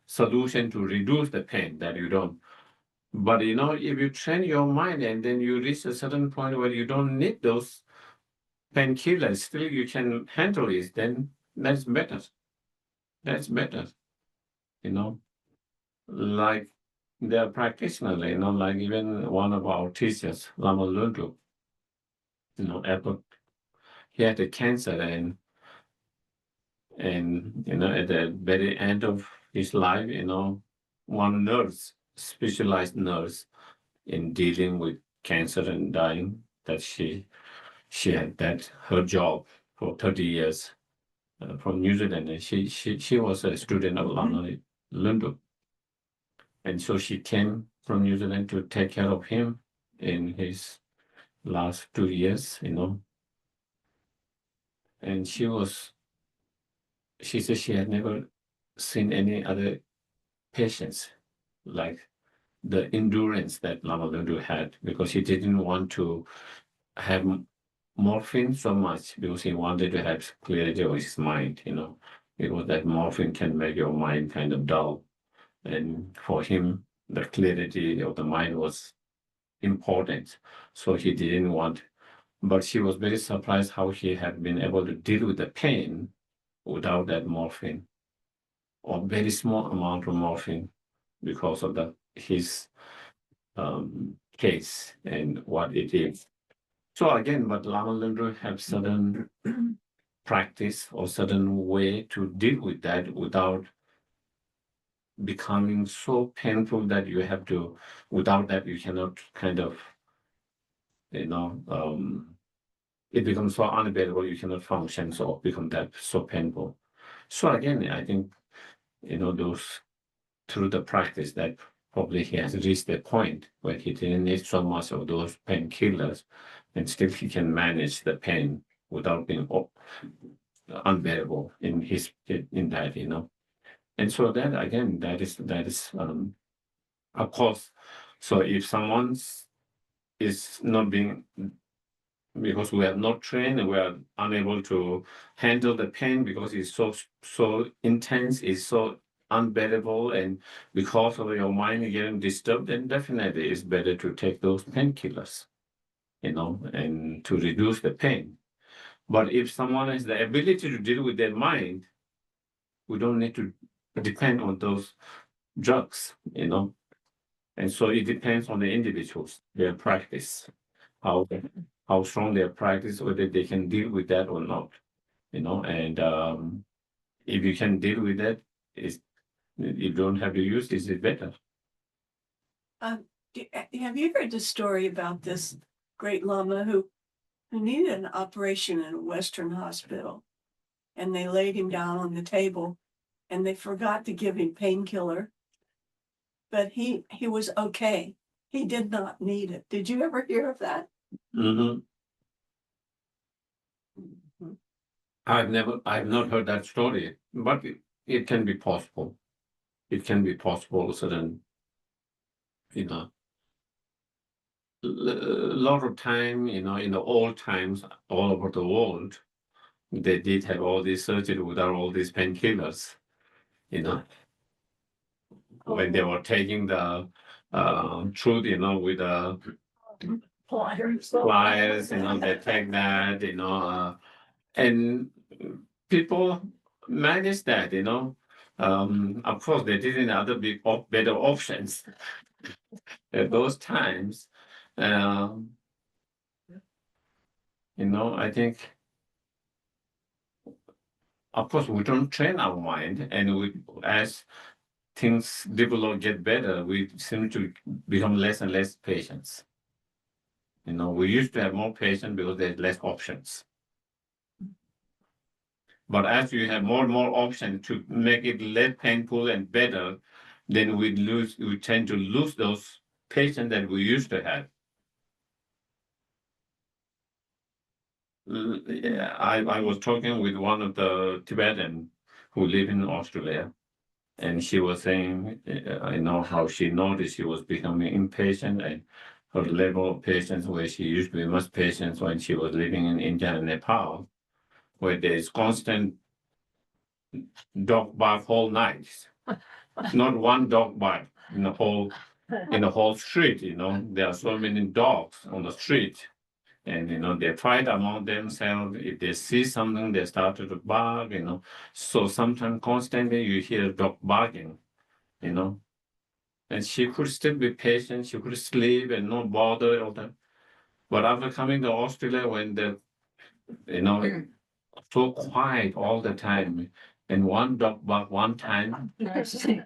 solution to reduce the pain, that you don't. But if you train your mind and then you reach a certain point where you don't need those painkillers, still you can handle it, then that's better. That's better. Like the practitioner, like even one of our teachers, Lama Lundu, he had a cancer and at the very end of his life, one nurse, specialized nurse in dealing with cancer and dying, that she had that her job for 30 years from New Zealand, and she was a student of Lama Lundu, and so she came from New Zealand to take care of him in his last 2 years, and she said she had never seen any other patients like the endurance that Lama Lundu had, because he didn't want to have morphine so much, because he wanted to have clarity of his mind, because that morphine can make your mind kind of dull. And for him, the clarity of the mind was important. So he didn't want, but she was very surprised how he had been able to deal with the pain without that morphine, or very small amount of morphine, because of his case and what it is. So again, but Lama Lundu have certain practice or certain way to deal with that without becoming so painful that you have to, without that you cannot kind of, it becomes so unbearable, you cannot function, so become that so painful. So again, I think, those through the practice that probably he has reached the point where he didn't need so much of those painkillers, and still he can manage the pain without being unbearable in that. And so that again, that is of course. So if someone is not being, because we are not trained and we are unable to handle the pain because it's so intense, it's so unbearable, and because of your mind getting disturbed, then definitely it's better to take those painkillers, and to reduce the pain. But if someone has the ability to deal with their mind, we don't need to depend on those drugs. And so it depends on the individuals, their practice, how strong their practice, whether they can deal with that or not, and if you can deal with that, you don't have to use this, is better. Have you heard the story about this great lama who needed an operation in a Western hospital? And they laid him down on the table and they forgot to give him painkiller. But he was okay. He did not need it. Did you ever hear of that? Mm-hmm. I've not heard that story, but it can be possible. It can be possible, certain, a lot of time, in the old times, all over the world, they did have all this surgery without all these painkillers, when they were taking the truth, with the pliers, they take that, and people manage that, Of course, they didn't have other better options at those times. I think, of course, we don't train our mind, and as things develop, get better, we seem to become less and less patient. We used to have more patience because there's less options. But as you have more and more options to make it less painful and better, then we tend to lose those patients that we used to have. I was talking with one of the Tibetan who live in Australia, and she was saying, how she noticed she was becoming impatient, and her level of patience, where she used to be much patient when she was living in India and Nepal, where there is constant dog bark whole night. Not one dog bark in the whole street. There are so many dogs on the street, and they fight among themselves. If they see something, they start to bark. So sometimes constantly you hear dog barking. And she could still be patient. She could sleep and not bother all that. But after coming to Australia, when so quiet all the time, and one dog bark one time in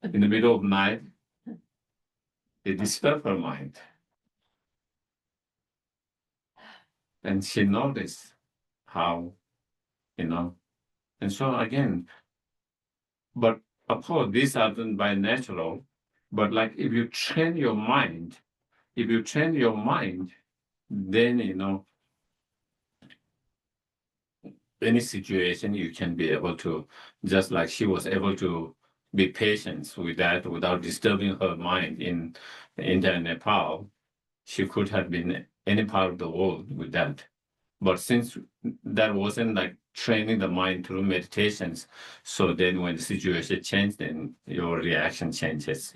the middle of night, it disturbed her mind. And she noticed how, and so again, but of course, these are done by natural, but like if you train your mind, then, any situation you can be able to, just like she was able to be patient with that without disturbing her mind in India and Nepal, she could have been any part of the world with that. But since that wasn't like training the mind through meditations, so then when the situation changed, then your reaction changes,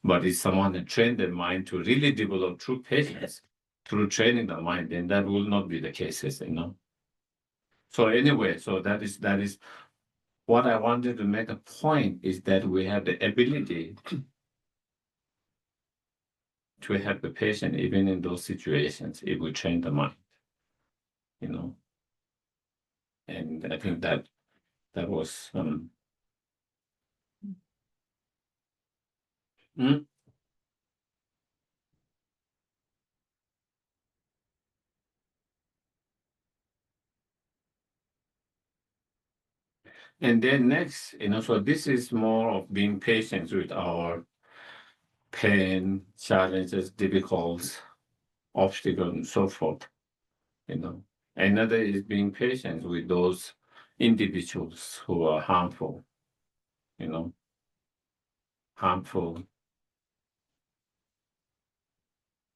But if someone had trained their mind to really develop true patience through training the mind, then that will not be the cases, So anyway, so that is what I wanted to make a point, is that we have the ability to have the patient even in those situations if we train the mind, And I think that was And then next, so this is more of being patient with our pain, challenges, difficulties, obstacles, and so forth. Another is being patient with those individuals who are harmful, harmful,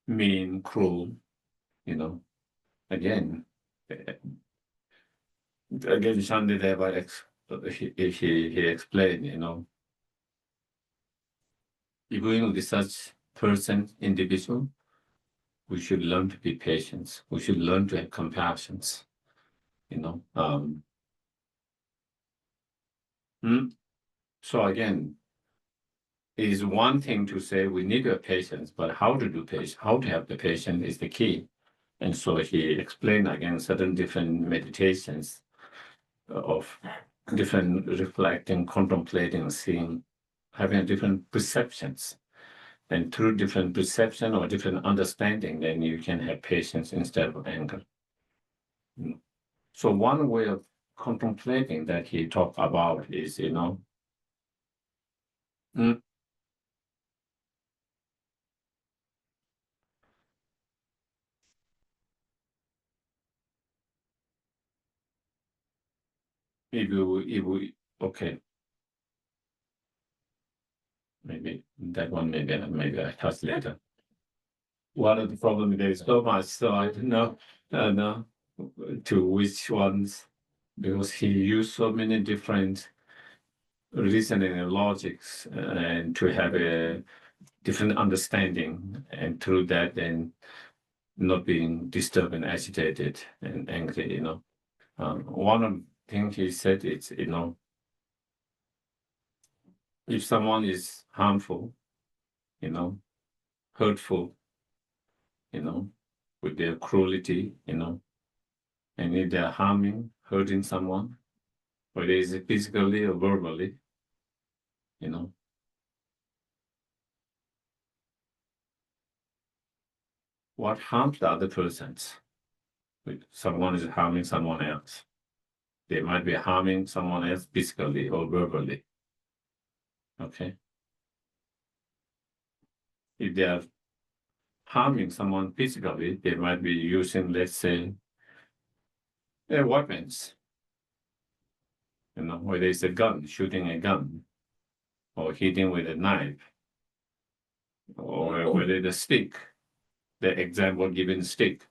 mean, cruel, again, Shantideva, he explained, if we with such person, individual, we should learn to be patient. We should learn to have compassion. So again, is one thing to say we need a patience, but how to do patience, how to have the patience is the key. And so he explained again certain different meditations of different reflecting, contemplating, seeing, having different perceptions. And through different perception or different understanding, then you can have patience instead of anger. So one way of contemplating that he talked about is, okay, maybe that one, maybe I touch later. One of the problems there is so much, so I don't know, to which ones, because he used so many different reasoning and logics, and to have a different understanding, and through that, then not being disturbed and agitated and angry, one of the things he said is, if someone is harmful, hurtful, with their cruelty, and if they're harming, hurting someone, whether it's physically or verbally, what harms the other persons? If someone is harming someone else, they might be harming someone else physically or verbally. Okay. If they are harming someone physically, they might be using, let's say, weapons. Whether it's a gun, shooting a gun, or hitting with a knife, or whether it's a stick, the example given stick,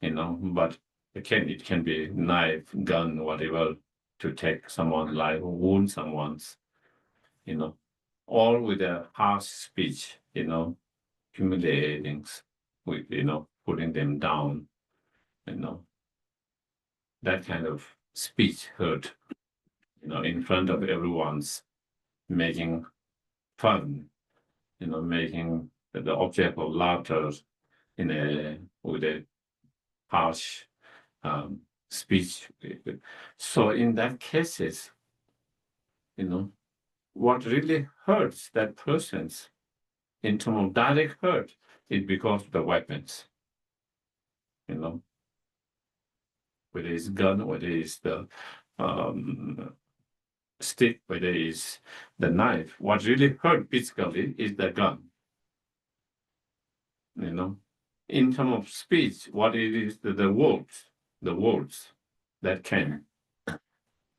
but again, it can be knife, gun, whatever, to take someone's life or wound someone's, all with a harsh speech, humiliating, with, putting them down, that kind of speech hurt, in front of everyone's, making fun, making the object of laughter with a harsh speech. So in that cases, what really hurts that person's in terms of direct hurt is because of the weapons. Whether it's gun, whether it's the stick, whether it's the knife, what really hurt physically is the gun. In terms of speech, what it is, the words that can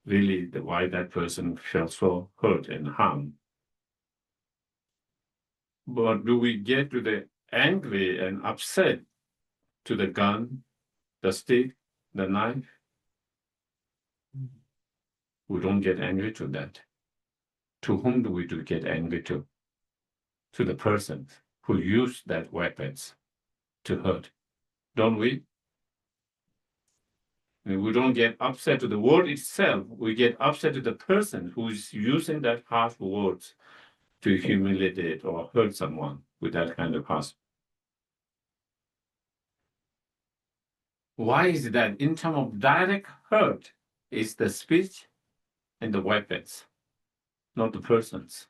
really why that person felt so hurt and harmed. But do we get to the angry and upset to the gun, the stick, the knife? We don't get angry to that. To whom do we get angry to? To the person who used that weapons to hurt, don't we? We don't get upset to the word itself. We get upset to the person who is using that harsh words to humiliate or hurt someone with that kind of harsh. Why is that? In terms of direct hurt, is the speech and the weapons, not the persons.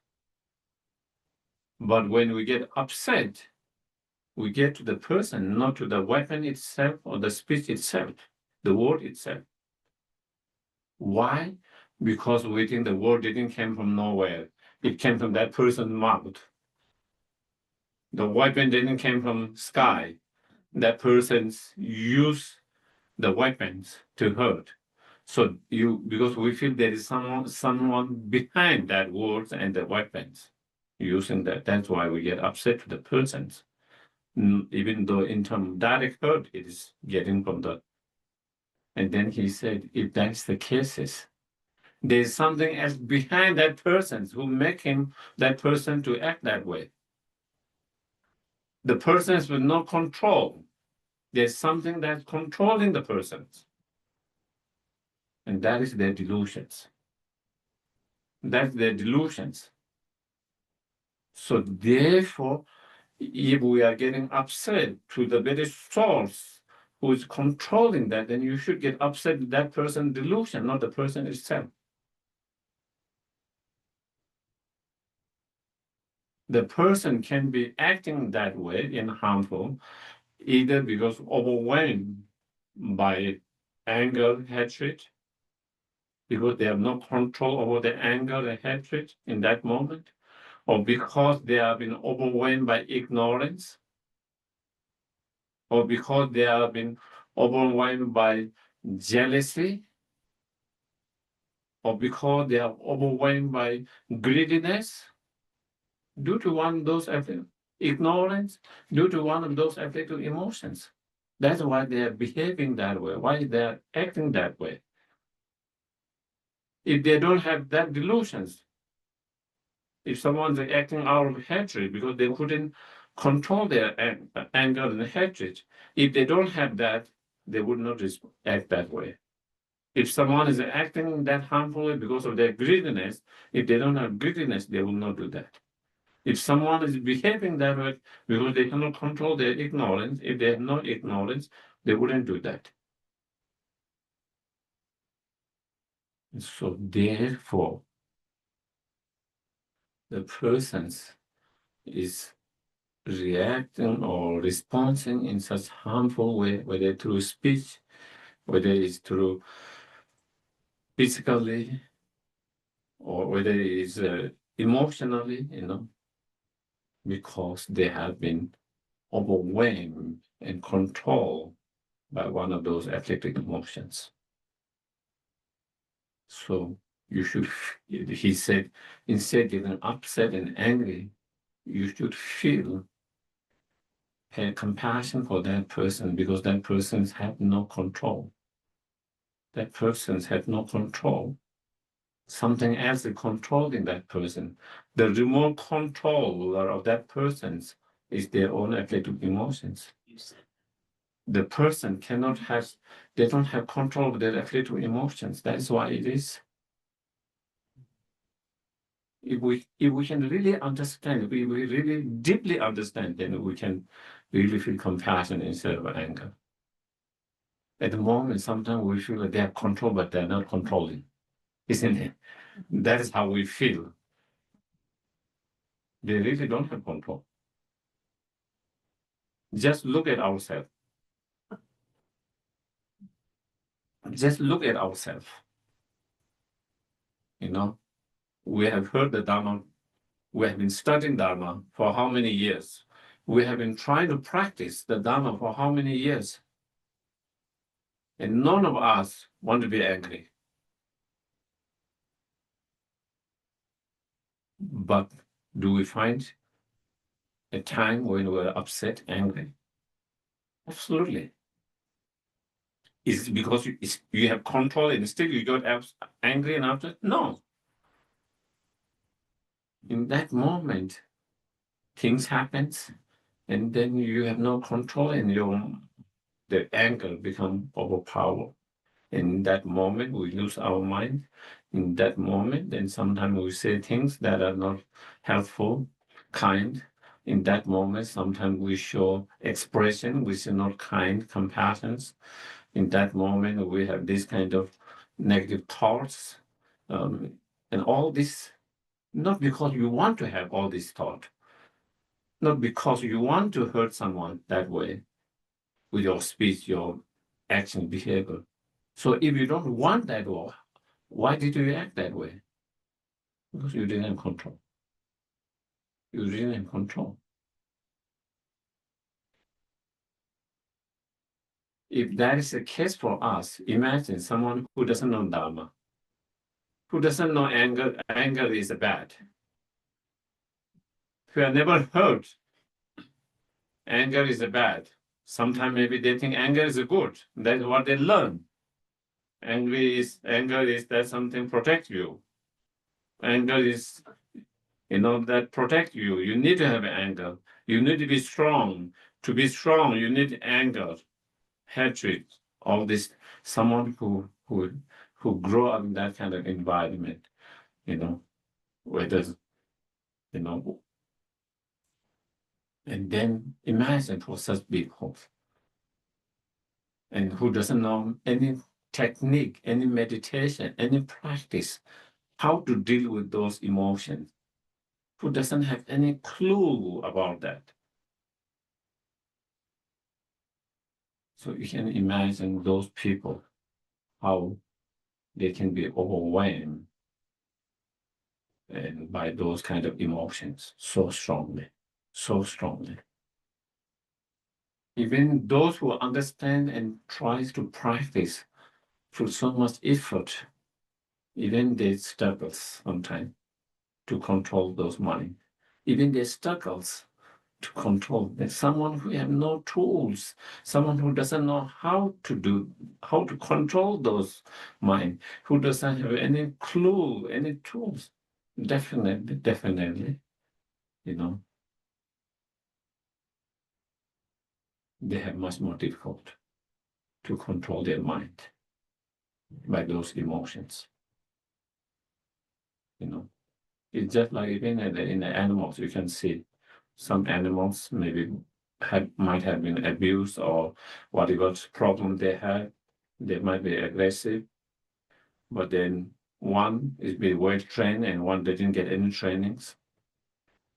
But when we get upset, we get to the person, not to the weapon itself or the speech itself, the word itself. Why? Because we think the word didn't come from nowhere. It came from that person's mouth. The weapon didn't come from sky. That person's used the weapons to hurt. So because we feel there is someone behind that words and the weapons using that. That's why we get upset to the persons. Even though in terms of direct hurt, it is getting from the. And then he said, if that's the cases, there's something else behind that person who make that person to act that way. The persons with no control. There's something that's controlling the persons. And that is their delusions. That's their delusions. So therefore, if we are getting upset to the very source who is controlling that, then you should get upset with that person's delusion, not the person itself. The person can be acting that way in harmful, either because overwhelmed by anger, hatred, because they have no control over the anger and hatred in that moment, or because they have been overwhelmed by ignorance, or because they have been overwhelmed by jealousy, or because they are overwhelmed by greediness, due to one of those ignorance, due to one of those afflictive emotions. That's why they are behaving that way, why they are acting that way. If they don't have that delusions, if someone's acting out of hatred because they couldn't control their anger and hatred, if they don't have that, they would not act that way. If someone is acting that harmfully because of their greediness, if they don't have greediness, they will not do that. If someone is behaving that way because they cannot control their ignorance, if they have no ignorance, they wouldn't do that. So therefore, the person is reacting or responding in such harmful way, whether through speech, whether it's through physically, or whether it's emotionally, because they have been overwhelmed and controlled by one of those afflictive emotions. So you should, he said, instead of getting upset and angry, you should feel compassion for that person, because that person had no control. That person had no control. Something else is controlling that person. The remote controller of that person is their own afflictive emotions. The person cannot have, they don't have control of their afflictive emotions. That's why it is. If we can really understand, if we really deeply understand, then we can really feel compassion instead of anger. At the moment, sometimes we feel that they have control, but they're not controlling, isn't it? That is how we feel. They really don't have control. Just look at ourselves. Just look at ourselves. We have heard the Dharma. We have been studying Dharma for how many years? We have been trying to practice the Dharma for how many years? And none of us want to be angry. But do we find a time when we're upset, angry? Absolutely. Is it because you have control and still you got angry and upset? No. In that moment, things happen, and then you have no control, and the anger become overpower. In that moment, we lose our mind. In that moment, then sometimes we say things that are not helpful, kind. In that moment, sometimes we show expression which is not kind, compassion. In that moment, we have this kind of negative thoughts. And all this, not because you want to have all this thought, not because you want to hurt someone that way with your speech, your action, behavior. So if you don't want that, why did you act that way? Because you didn't have control. You didn't have control. If that is the case for us, imagine someone who doesn't know Dharma, who doesn't know anger. Anger is bad. Who have never heard anger is bad. Sometimes maybe they think anger is good. That's what they learn. Anger is that something protect you. Anger is, that protect you. You need to have anger. You need to be strong. To be strong, you need anger, hatred, all this. Someone who grow up in that kind of environment, whether, And then imagine for such people, and who doesn't know any technique, any meditation, any practice, how to deal with those emotions, who doesn't have any clue about that. So you can imagine those people, how they can be overwhelmed and by those kind of emotions so strongly, so strongly. Even those who understand and tries to practice through so much effort, even they struggles sometimes to control those mind. Even they struggles to control. There's someone who have no tools, someone who doesn't know how to control those mind, who doesn't have any clue, any tools. Definitely, you know, they have much more difficult to control their mind by those emotions. You know, it's just like even in the animals, you can see some animals maybe might have been abused or whatever problem they have, they might be aggressive, but then one is be well trained and one didn't get any trainings.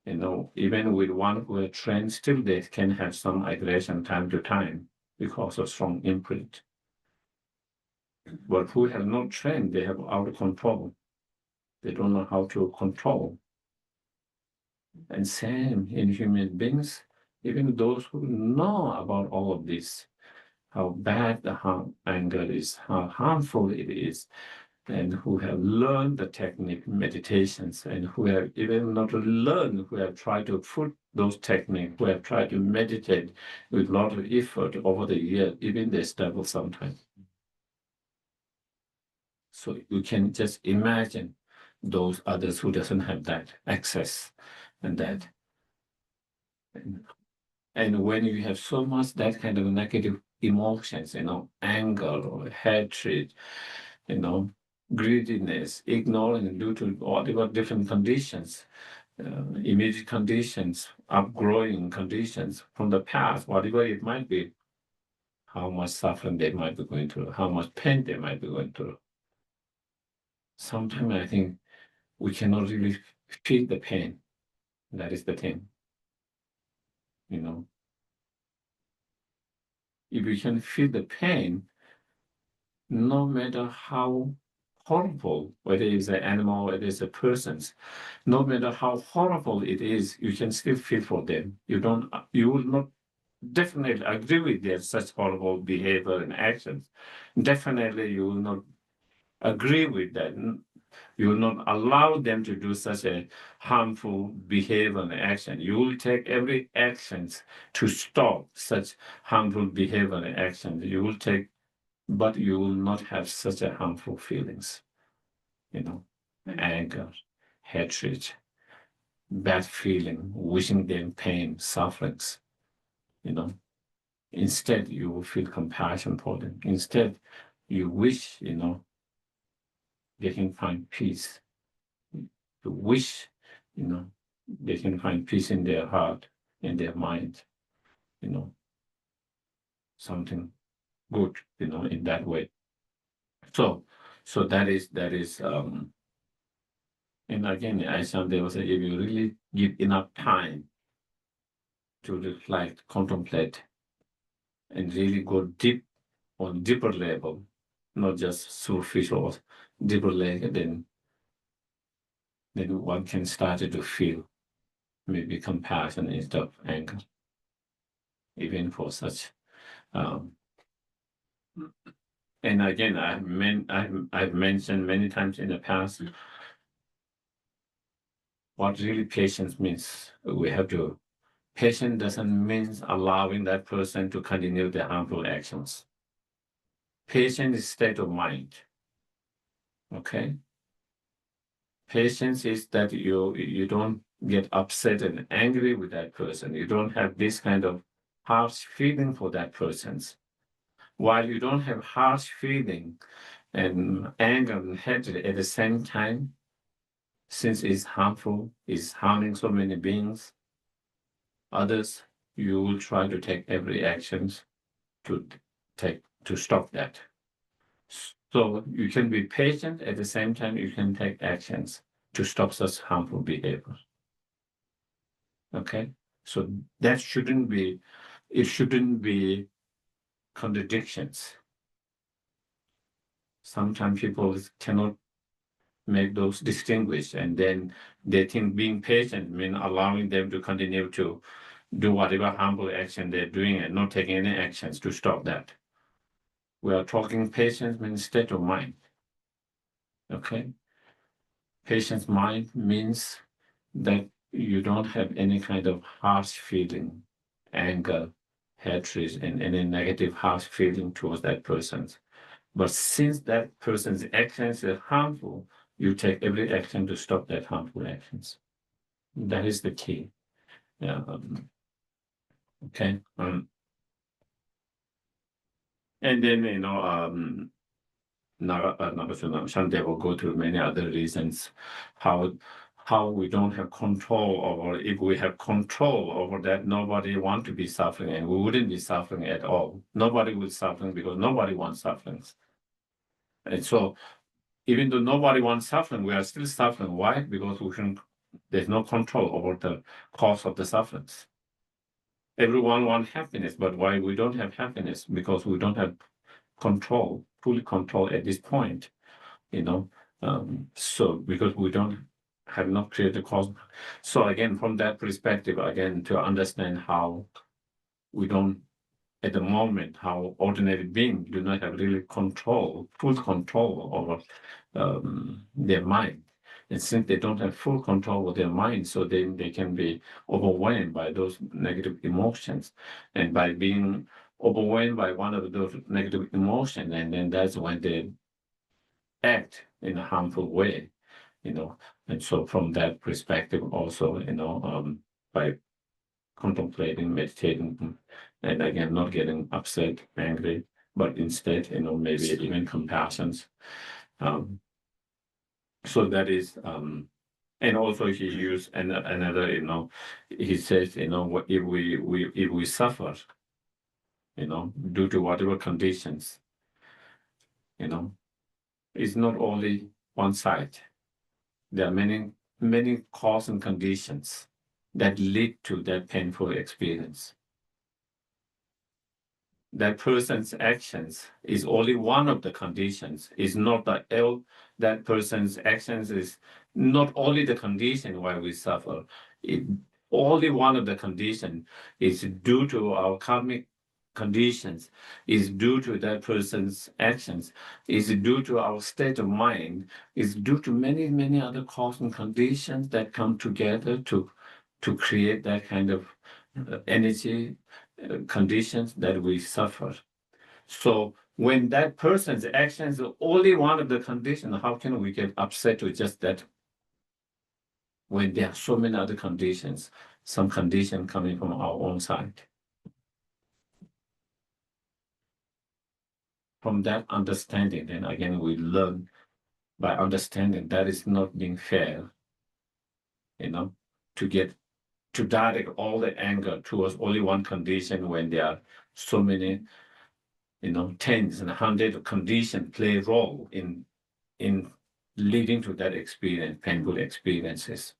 You know, even with one who are trained, still they can have some aggression time to time because of strong imprint. But who have not trained, they have out of control. They don't know how to control. And same in human beings, even those who know about all of this, how bad the anger is, how harmful it is, and who have learned the technique meditations, and who have even not learned, who have tried to put those techniques, who have tried to meditate with a lot of effort over the years, even they struggle sometimes. So you can just imagine those others who doesn't have that access and that. And when you have so much that kind of negative emotions, you know, anger or hatred, you know, greediness, ignorance due to whatever different conditions, immediate conditions, upgrowing conditions from the past, whatever it might be, how much suffering they might be going through, how much pain they might be going through. Sometimes I think we cannot really feel the pain. That is the thing, you know. If we can feel the pain, no matter how horrible, whether it's an animal, whether it's a person, no matter how horrible it is, you can still feel for them. You will not definitely agree with their such horrible behavior and actions. Definitely, you will not agree with that. You will not allow them to do such a harmful behavior and action. You will take every actions to stop such harmful behavior and actions. You will take, but you will not have such a harmful feelings, you know, anger, hatred, bad feeling, wishing them pain, sufferings, you know. Instead, you will feel compassion for them. Instead, you wish, you know, they can find peace. You wish, you know, they can find peace in their heart, in their mind, you know, something good, you know, in that way. So that is and again, as Shantideva said, if you really give enough time to reflect, contemplate, and really go deep on deeper level, not just superficial, deeper level, then one can start to feel maybe compassion instead of anger, even for such. And again, I've mentioned many times in the past what really patience means. We have to. Patience doesn't mean allowing that person to continue their harmful actions. Patience is state of mind. Okay. Patience is that you don't get upset and angry with that person. You don't have this kind of harsh feeling for that person. While you don't have harsh feeling and anger and hatred at the same time, since it's harmful, it's harming so many beings, Others, you will try to take every actions to stop that. So you can be patient, at the same time you can take actions to stop such harmful behavior. Okay, so that shouldn't be, it shouldn't be contradictions. Sometimes people cannot make those distinguish, and then they think being patient means allowing them to continue to do whatever harmful action they're doing and not taking any actions to stop that. We are talking patience means state of mind. Okay, patience mind means that you don't have any kind of harsh feeling, anger, hatred, and any negative harsh feeling towards that person. But since that person's actions are harmful, you take every action to stop that harmful actions. That is the key. Yeah. Okay. And then Shantideva will go through many other reasons how we don't have control over. If we have control over that, nobody want to be suffering, and we wouldn't be suffering at all. Nobody will suffering because nobody wants suffering. And so, even though nobody wants suffering, we are still suffering. Why? Because there's no control over the cause of the sufferings. Everyone wants happiness, but why we don't have happiness? Because we don't have control, fully control at this point, so because we don't have not created the cause. So again, from that perspective, again, to understand how we don't, at the moment, how ordinary beings do not have really full control over their mind. And since they don't have full control of their mind, so then they can be overwhelmed by those negative emotions. And by being overwhelmed by one of those negative emotions, and then that's when they act in a harmful way, And so from that perspective also, by contemplating, meditating, and again, not getting upset, angry, but instead, maybe even compassions. So that is, and also he used another, he says, if we suffer, due to whatever conditions, it's not only one side. There are many causes and conditions that lead to that painful experience. That person's actions is only one of the conditions. Is not that person's actions is not only the condition why we suffer. Only one of the condition is due to our karmic conditions, is due to that person's actions, is due to our state of mind, is due to many other causes and conditions that come together to create that kind of energy conditions that we suffer. So when that person's actions are only one of the conditions, how can we get upset with just that? When there are so many other conditions, some condition coming from our own side. From that understanding, then again, we learn by understanding that is not being fair, to direct all the anger towards only one condition when there are so many, tens and hundreds of conditions play a role in leading to that experience, painful experiences.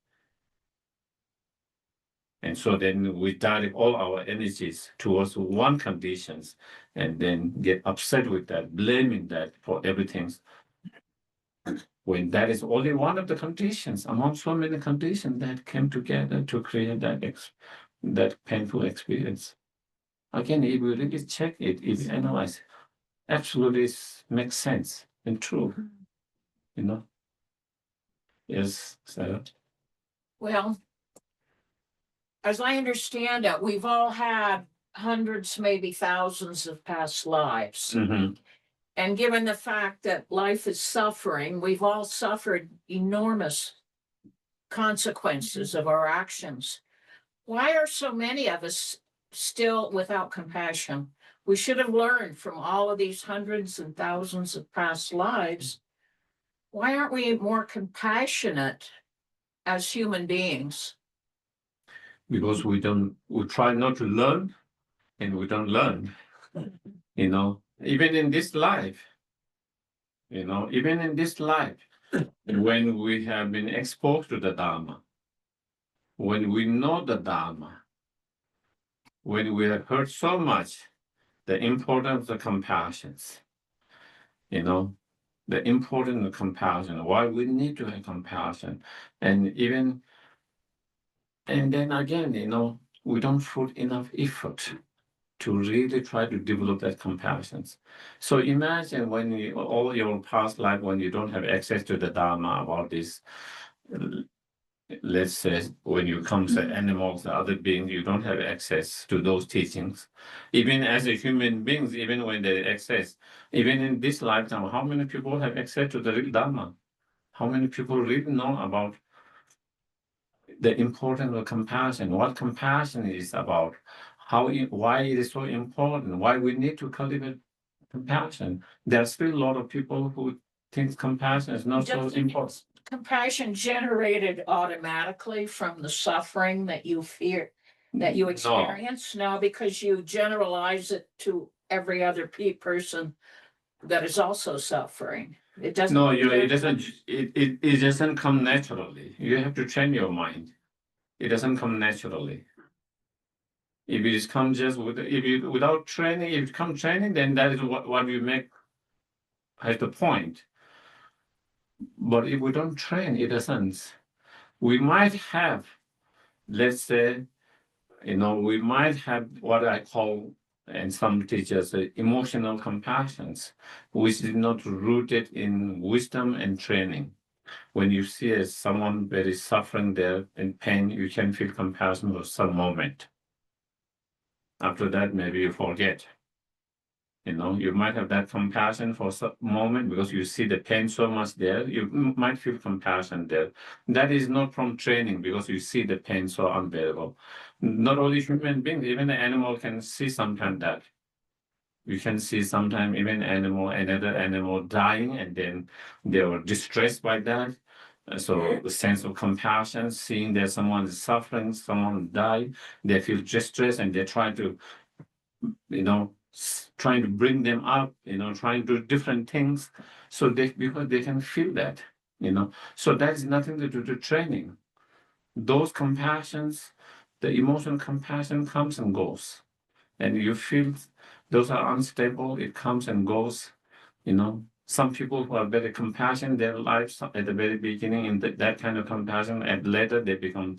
And so then we direct all our energies towards one conditions and then get upset with that, blaming that for everything. When that is only one of the conditions among so many conditions that came together to create that painful experience. Again, if we really check it, if we analyze, absolutely makes sense and true. Yes, Sarah. Well, as I understand it, we've all had hundreds, maybe thousands of past lives. Mm-hmm. And given the fact that life is suffering, we've all suffered enormous consequences of our actions. Why are so many of us still without compassion? We should have learned from all of these hundreds and thousands of past lives. Why aren't we more compassionate as human beings? because we try not to learn, and we don't learn, even in this life, even in this life, when we have been exposed to the Dharma, when we know the Dharma, when we have heard so much the importance of the compassions, the importance of compassion, why we need to have compassion. And then again, we don't put enough effort to really try to develop that compassion. So imagine when all your past life, when you don't have access to the Dharma about this, let's say when you come to animals, the other beings, you don't have access to those teachings. Even as a human beings, even when they access, even in this lifetime, how many people have access to the real Dharma? How many people really know about the importance of compassion, what compassion is about, why it is so important, why we need to cultivate compassion? There are still a lot of people who think compassion is not so important. Compassion generated automatically from the suffering that you fear, that you experience now, because you generalize it to every other person that is also suffering. It doesn't. No, it doesn't. It doesn't come naturally. You have to train your mind. It doesn't come naturally. If it comes just without training, if it comes training, then that is what you make as the point. But if we don't train, it doesn't. We might have, let's say, we might have what I call, and some teachers say, emotional compassions, which is not rooted in wisdom and training. When you see someone very suffering there in pain, you can feel compassion for some moment. After that, maybe you forget. You might have that compassion for some moment because you see the pain so much there. You might feel compassion there. That is not from training, because you see the pain so unbearable. Not only human beings, even the animal can see sometimes that. You can see sometimes even another animal dying, and then they were distressed by that. So the sense of compassion, seeing that someone is suffering, someone died, they feel distressed, and they try to, trying to bring them up, trying to do different things, because they can feel that, So that is nothing to do with training. Those compassions, the emotional compassion comes and goes, and you feel those are unstable. It comes and goes, Some people who are very compassionate in their lives at the very beginning, and that kind of compassion, and later they become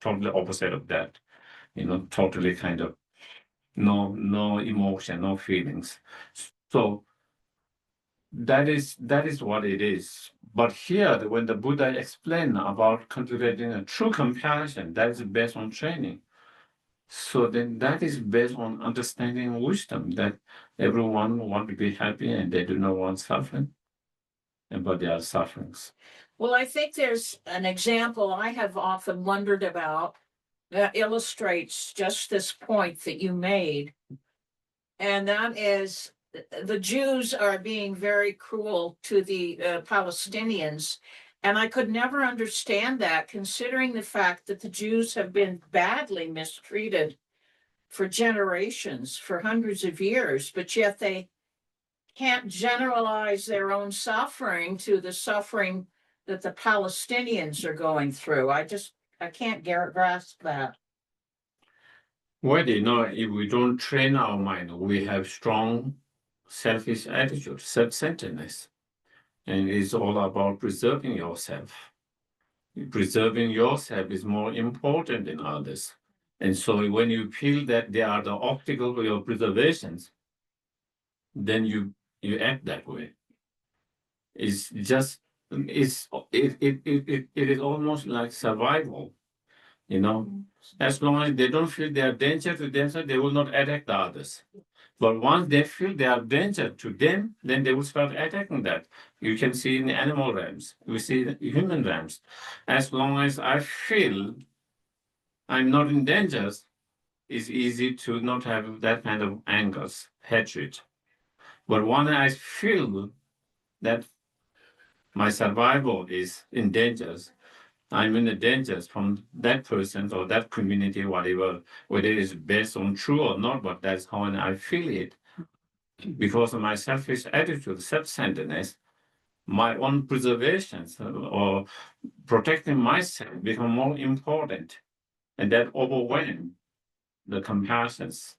totally opposite of that, totally kind of no emotion, no feelings. So that is what it is. But here, when the Buddha explained about cultivating a true compassion, that is based on training. So then that is based on understanding wisdom, that everyone wants to be happy and they do not want suffering, but they are sufferings. Well, I think there's an example I have often wondered about that illustrates just this point that you made. And that is, the Jews are being very cruel to the Palestinians. And I could never understand that, considering the fact that the Jews have been badly mistreated for generations, for hundreds of years, but yet they can't generalize their own suffering to the suffering that the Palestinians are going through. I can't grasp that. Well, if we don't train our mind, we have strong selfish attitude, self-centeredness. And it's all about preserving yourself. Preserving yourself is more important than others. And so when you feel that they are the obstacle for your preservations, then you act that way. It's just it is almost like survival, As long as they don't feel they are danger to themselves, they will not attack the others. But once they feel they are danger to them, then they will start attacking that. You can see in the animal realms, we see in human realms. As long as I feel I'm not in danger, it's easy to not have that kind of angers, hatred. But when I feel that my survival is in danger, I'm in the dangers from that person or that community, whatever, whether it's based on true or not, but that's how I feel it. Because of my selfish attitude, self-centeredness, my own preservations or protecting myself become more important. And that overwhelm the compassions.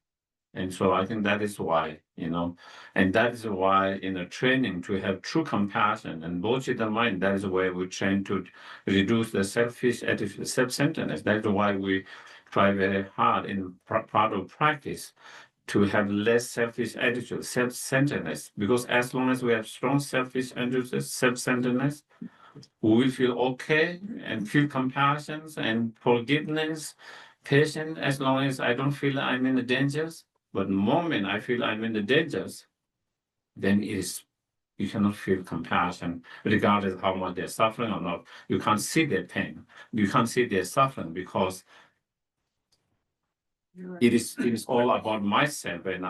And so I think that is why, and that is why in the training to have true compassion and Boshisattva mind, that is where we train to reduce the selfish attitude, self-centeredness. That's why we try very hard in part of practice to have less selfish attitude, self-centeredness. Because as long as we have strong selfish attitude, self-centeredness, we will feel okay and feel compassion and forgiveness, patience, as long as I don't feel I'm in the dangers. But the moment I feel I'm in the dangers, then you cannot feel compassion, regardless of how much they're suffering or not. You can't see their pain. You can't see their suffering because it is all about myself and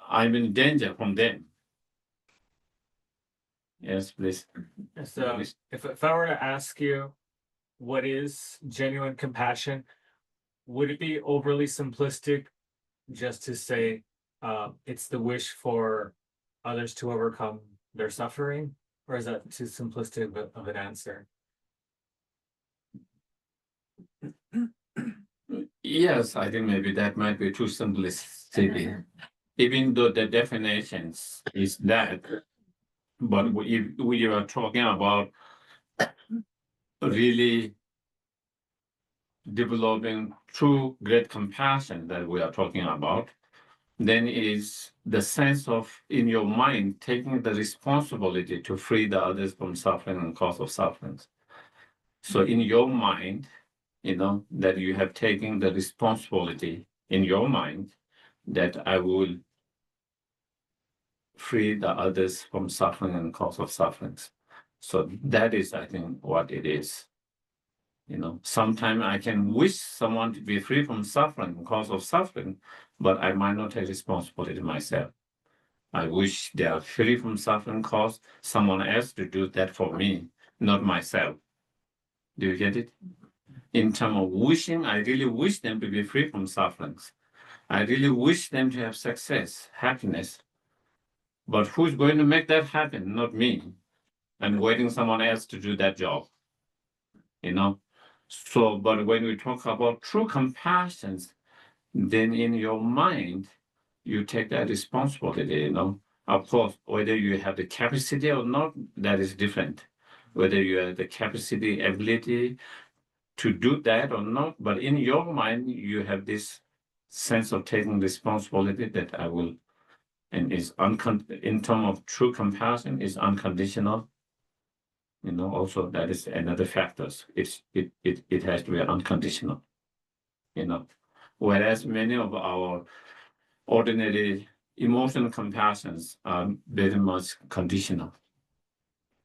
I'm in danger from them. Yes, please. So if I were to ask you what is genuine compassion, would it be overly simplistic just to say it's the wish for others to overcome their suffering? Or is that too simplistic of an answer? Yes, I think maybe that might be too simplistic, even though the definitions is that. But if we are talking about really developing true great compassion that we are talking about, then it is the sense of in your mind taking the responsibility to free the others from suffering and cause of suffering. So in your mind, that you have taken the responsibility in your mind that I will free the others from suffering and cause of sufferings. So that is, I think, what it is. Sometimes I can wish someone to be free from suffering and cause of suffering, but I might not take responsibility myself. I wish they are free from suffering, cause someone else to do that for me, not myself. Do you get it? In terms of wishing, I really wish them to be free from sufferings. I really wish them to have success, happiness. But who's going to make that happen? Not me. I'm waiting someone else to do that job. So, but when we talk about true compassion, then in your mind, you take that responsibility, Of course, whether you have the capacity or not, that is different. Whether you have the capacity, ability to do that or not, but in your mind, you have this sense of taking responsibility that I will, and is in terms of true compassion, is unconditional. Also that is another factors. It has to be unconditional. Whereas many of our ordinary emotional compassions are very much conditional.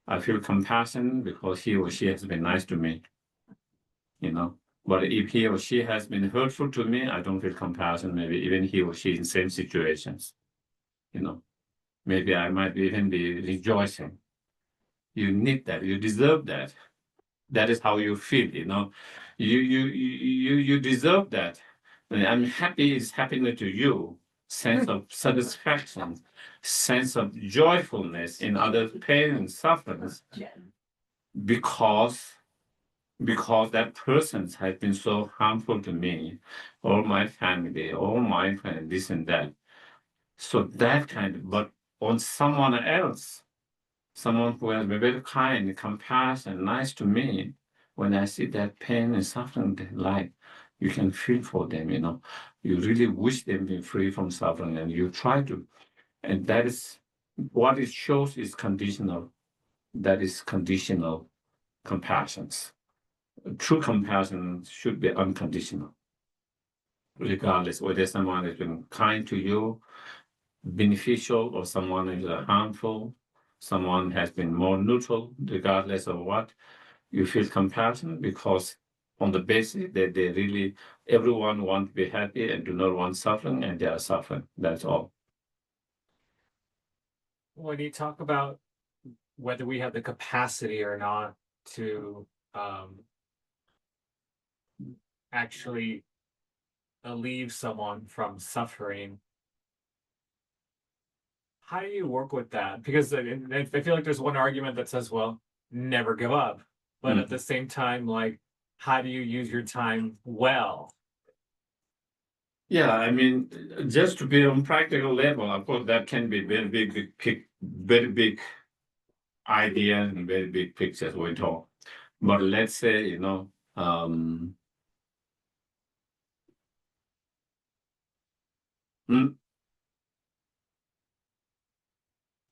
I feel compassion because he or she has been nice to me. But if he or she has been hurtful to me, I don't feel compassion. Maybe even he or she in same situations. Maybe I might even be rejoicing. You need that. You deserve that. That is how you feel. You deserve that. And I'm happy. It's happening to you. Sense of satisfaction, sense of joyfulness in other pain and sufferings, because that person has been so harmful to me, or my family, or my friend, this and that. So that but on someone else, someone who has been very kind, compassionate, nice to me, when I see that pain and suffering in life, you can feel for them, You really wish them to be free from suffering, and you try to. And that is what it shows is conditional. That is conditional compassions. True compassion should be unconditional, regardless whether someone has been kind to you, beneficial, or someone is harmful, someone has been more neutral, regardless of what. You feel compassion because on the basis that they really, everyone wants to be happy and do not want suffering, and they are suffering. That's all. When you talk about whether we have the capacity or not to actually alleviate someone from suffering, how do you work with that? Because I feel like there's one argument that says, well, never give up. But at the same time, like, how do you use your time well? Yeah, I mean, just to be on practical level, of course, that can be very big ideas and very big pictures we talk. But let's say, you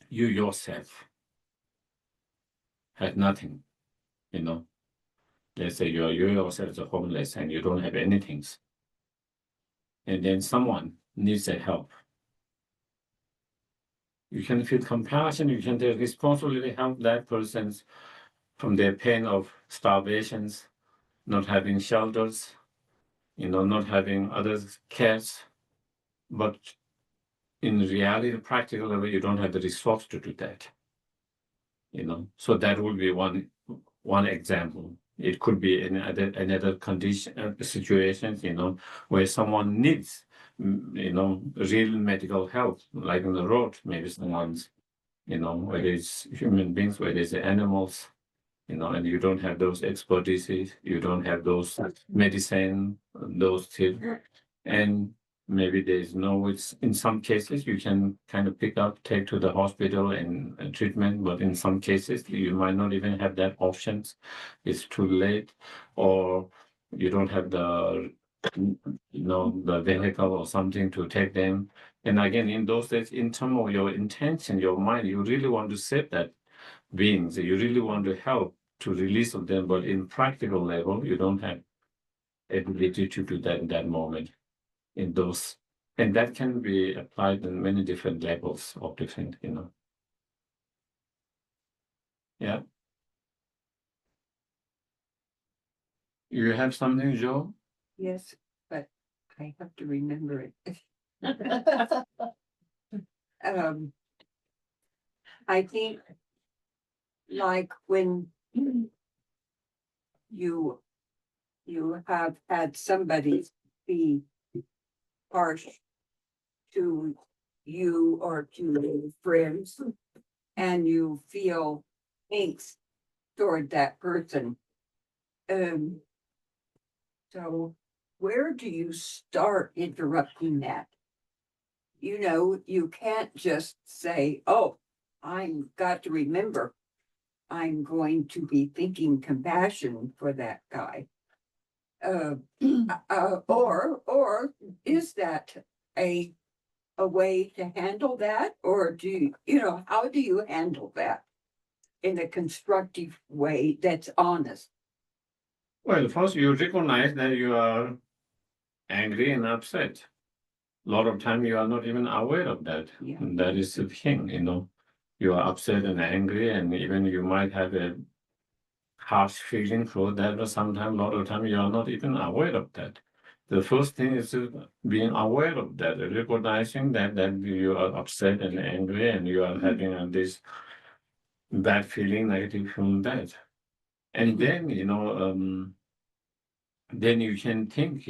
yourself had nothing, Let's say you yourself are homeless and you don't have anything. And then someone needs a help. You can feel compassion, you can take responsibility, help that person from their pain of starvations, not having shelters, not having others' cares. But in reality, practical level, you don't have the resource to do that. So that would be one example. It could be another condition, situations, where someone needs, real medical help, like on the road, maybe someone's, whether it's human beings, whether it's animals, and you don't have those expertises, you don't have those medicine, those tips, and maybe there's no, it's in some cases you can kind of pick up, take to the hospital and treatment, but in some cases you might not even have that options. It's too late, or you don't have the the vehicle or something to take them. And again, in those days, in terms of your intention, your mind, you really want to save that beings, you really want to help to release of them, but in practical level, you don't have ability to do that in that moment. In those, and that can be applied in many different levels of different, Yeah. You have something, Joe? Yes, but I have to remember it. I think like when you have had somebody be harsh to you or to your friends, and you feel angst toward that person. So where do you start interrupting that? You can't just say, oh, I've got to remember I'm going to be thinking compassion for that guy. Or is that a way to handle that? Or how do you handle that in a constructive way that's honest? Well, first you recognize that you are angry and upset. A lot of time you are not even aware of that. Yeah. And that is the thing, You are upset and angry, and even you might have a harsh feeling for that, but sometimes, a lot of time, you are not even aware of that. The first thing is being aware of that, recognizing that you are upset and angry, and you are having this bad feeling, negative from that. And then, then you can think,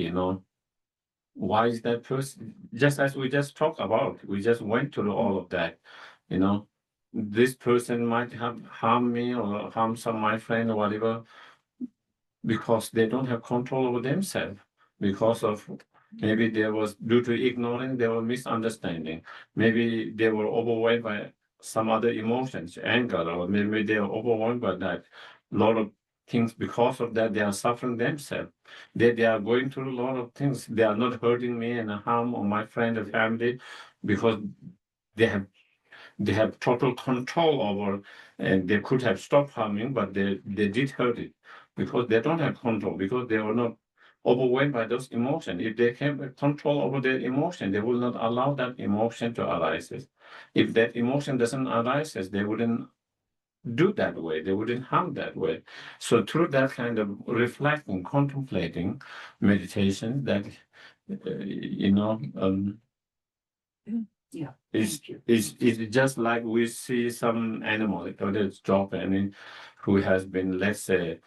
why is that person, just as we just talked about, we just went through all of that, this person might have harmed me or harm some of my friend or whatever, because they don't have control over themselves, because of maybe there was due to ignoring, there were misunderstanding, maybe they were overwhelmed by some other emotions, anger, or maybe they are overwhelmed by that. A lot of things, because of that, they are suffering themselves. They are going through a lot of things. They are not hurting me and harm or my friend or family, because they have total control over, and they could have stopped harming, but they did hurt it, because they don't have control, because they were not overwhelmed by those emotions. If they have control over their emotion, they will not allow that emotion to arise. If that emotion doesn't arise, they wouldn't do that way, they wouldn't harm that way. So through that kind of reflecting, contemplating meditation, that Yeah. it's just like we see some animal, whether it's dog, who has been, let's say,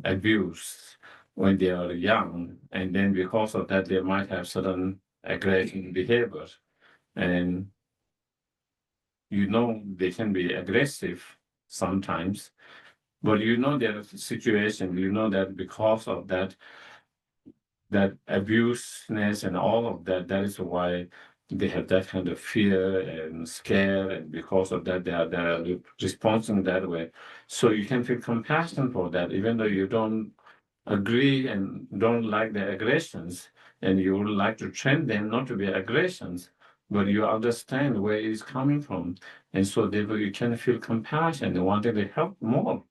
abused, when they are young, and then because of that, they might have certain aggressive behaviors, and they can be aggressive sometimes, but their situation, that because of that abuseness and all of that, that is why they have that kind of fear and scare, and because of that, they are responding that way. So you can feel compassion for that, even though you don't agree and don't like the aggressions, and you would like to train them not to be aggressions, but you understand where it's coming from, and so therefore you can feel compassion and wanting to help more,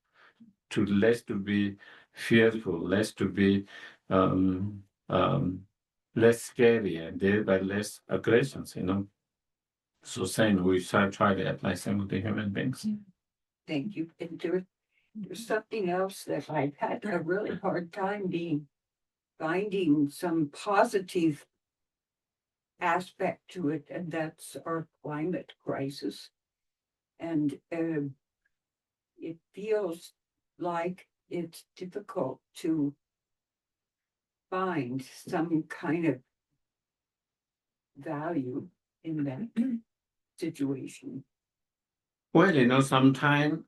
to less to be fearful, less to be um, um, less scary, and thereby less aggressions. So same, we try to apply same with the human beings. Thank you. And there's something else that I've had a really hard time finding some positive aspect to it, and that's our climate crisis. And it feels like it's difficult to find some kind of value in that situation. Well, sometime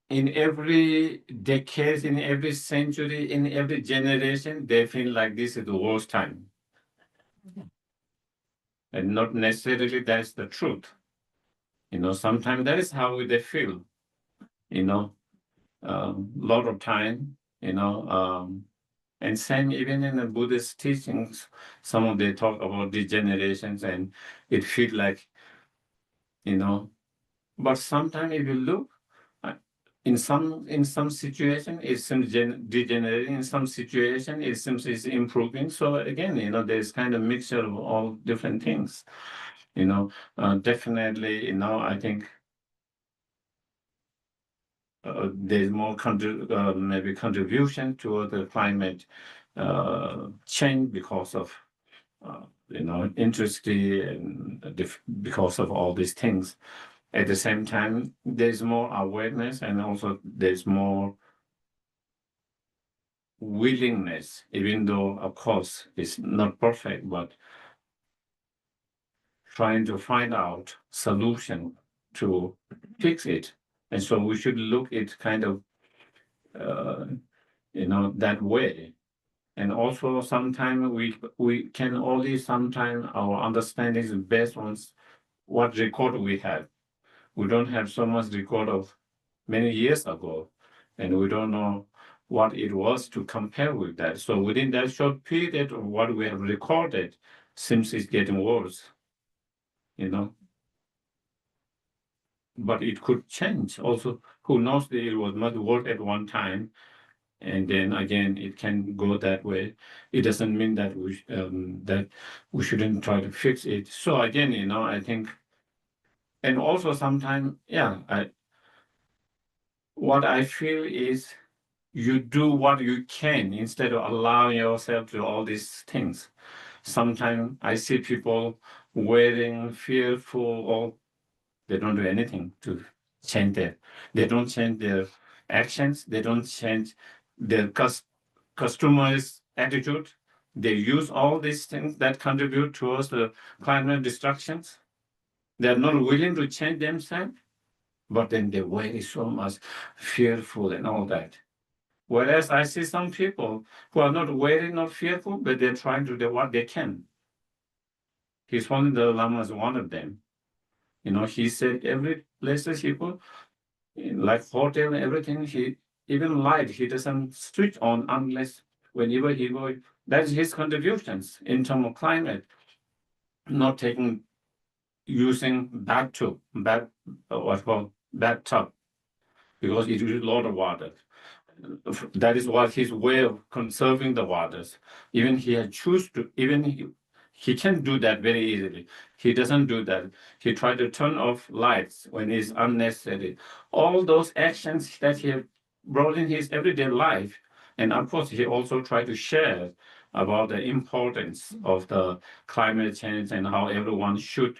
in every decade, in every century, in every generation, they feel like this is the worst time. And not necessarily that's the truth. Sometimes that is how they feel. Lot of time, and same even in the Buddhist teachings, some of they talk about degenerations, and it feels like, but sometimes if you look, in some situation it seems degenerating, in some situation it seems it's improving. So again, there's kind of mixture of all different things. Definitely, I think there's more maybe contribution to the climate change because of industry and because of all these things. At the same time, there's more awareness, and also there's more willingness, even though, of course, it's not perfect, but trying to find out solution to fix it. And so we should look at kind of, that way. And also sometimes we can only sometimes our understanding is based on what record we have. We don't have so much record of many years ago, and we don't know what it was to compare with that. So within that short period of what we have recorded, seems it's getting worse, But it could change also. Who knows, it was not worse at one time, and then again it can go that way. It doesn't mean that we shouldn't try to fix it. So again, I think, and also sometimes, what I feel is you do what you can instead of allowing yourself to all these things. Sometimes I see people wearing fearful, or they don't do anything to change that. They don't change their actions. They don't change their customers' attitude. They use all these things that contribute towards the climate destructions. They're not willing to change themselves, but then they worry so much, fearful and all that. Whereas I see some people who are not worried, not fearful, but they're trying to do what they can. His Holy Dalai Lama is one of them. He said every place that people, like hotel and everything, he even light, he doesn't switch on unless whenever he go. That's his contributions in terms of climate. Not using bathtub, what's called bathtub, because it uses a lot of water. That is what his way of conserving the waters. Even he had choose to, even he can do that very easily. He doesn't do that. He tried to turn off lights when it's unnecessary. All those actions that he brought in his everyday life. And of course, he also tried to share about the importance of the climate change and how everyone should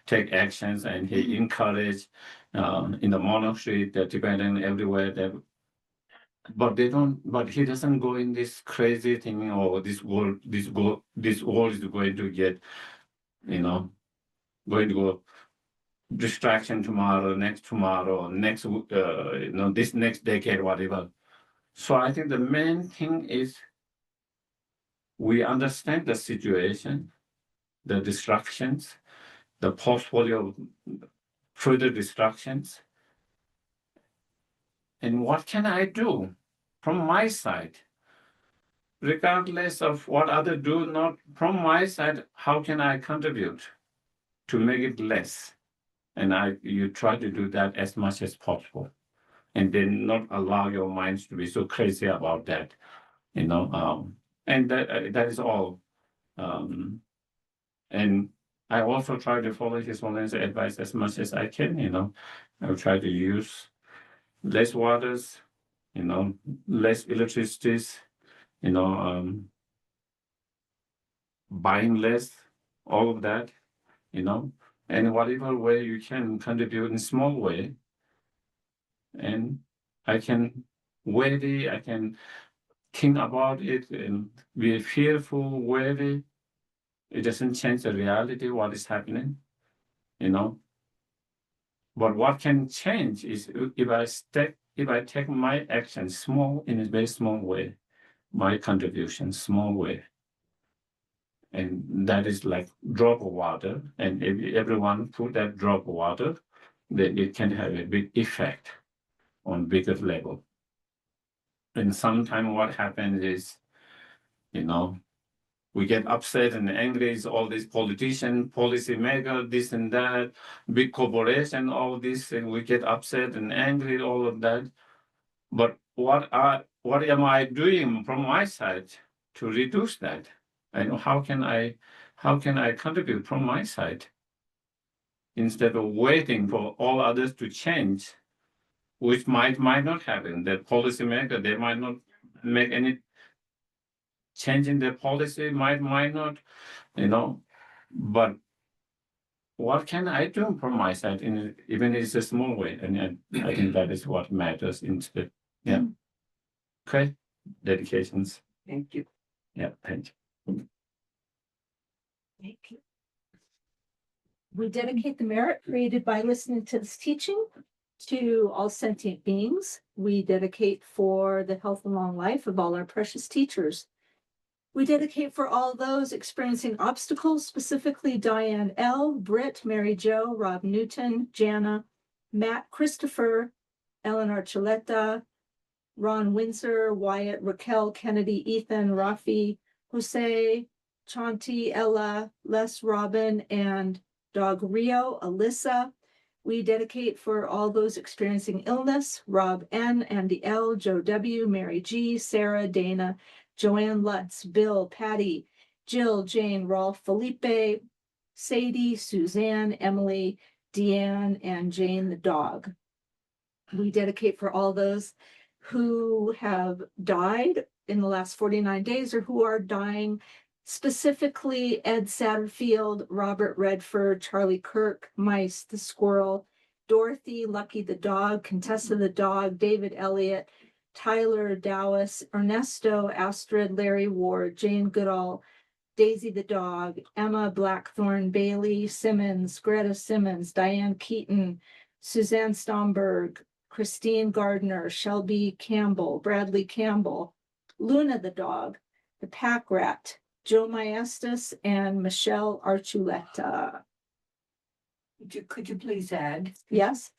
take actions. And he encouraged in the monastery, the Tibetan everywhere, that but they don't. But he doesn't go in this crazy thing. Oh, this world is going to get, going to go distraction tomorrow, next this next decade, whatever. So I think the main thing is we understand the situation, the distractions, the portfolio of further distractions, and what can I do from my side, regardless of what others do. Not from my side, how can I contribute to make it less? And you try to do that as much as possible, and then not allow your minds to be so crazy about that. And that is all. And I also try to follow his Holiness advice as much as I can. I will try to use less waters, less electricities, buying less, all of that, and whatever way you can contribute in small way. And I can think about it and be fearful, wary. It doesn't change the reality, what is happening, But what can change is if I take my action small, in a very small way, my contribution small way. And that is like drop of water. And if everyone put that drop of water, then it can have a big effect on bigger level. And sometimes what happens is, we get upset and angry. It's all these politicians, policy makers, this and that, big corporation, all this, and we get upset and angry, all of that. But what am I doing from my side to reduce that? And how can I contribute from my side instead of waiting for all others to change, which might not happen. The policymaker, they might not make any change in their policy, might not, but what can I do from my side, even if it's a small way? And I think that is what matters instead. Yeah. Okay. Dedications. Thank you. Yeah. Thank you. Thank you. We dedicate the merit created by listening to this teaching to all sentient beings. We dedicate for the health and long life of all our precious teachers. We dedicate for all those experiencing obstacles, specifically Diane L., Britt, Mary Jo, Rob Newton, Jana, Matt, Christopher, Ellen Archuleta, Ron Windsor, Wyatt, Raquel, Kennedy, Ethan, Rafi, Jose, Chanti, Ella, Les, Robin, and Dog Rio, Alyssa. We dedicate for all those experiencing illness, Rob N., Andy L., Joe W., Mary G., Sarah, Dana, Joanne Lutz, Bill, Patty, Jill, Jane, Rolf, Felipe, Sadie, Suzanne, Emily, Deanne, and Jane the dog. We dedicate for all those who have died in the last 49 days or who are dying, specifically Ed Satterfield, Robert Redford, Charlie Kirk, Mice the squirrel, Dorothy, Lucky the dog, Contessa the dog, David Elliott, Tyler Dowis, Ernesto, Astrid, Larry Ward, Jane Goodall, Daisy the dog, Emma Blackthorn, Bailey Simmons, Greta Simmons, Diane Keaton, Suzanne Stomberg, Christine Gardner, Shelby Campbell, Bradley Campbell, Luna the dog, the pack rat, Joe Maestas, and Michelle Archuleta. Could you please add Yes?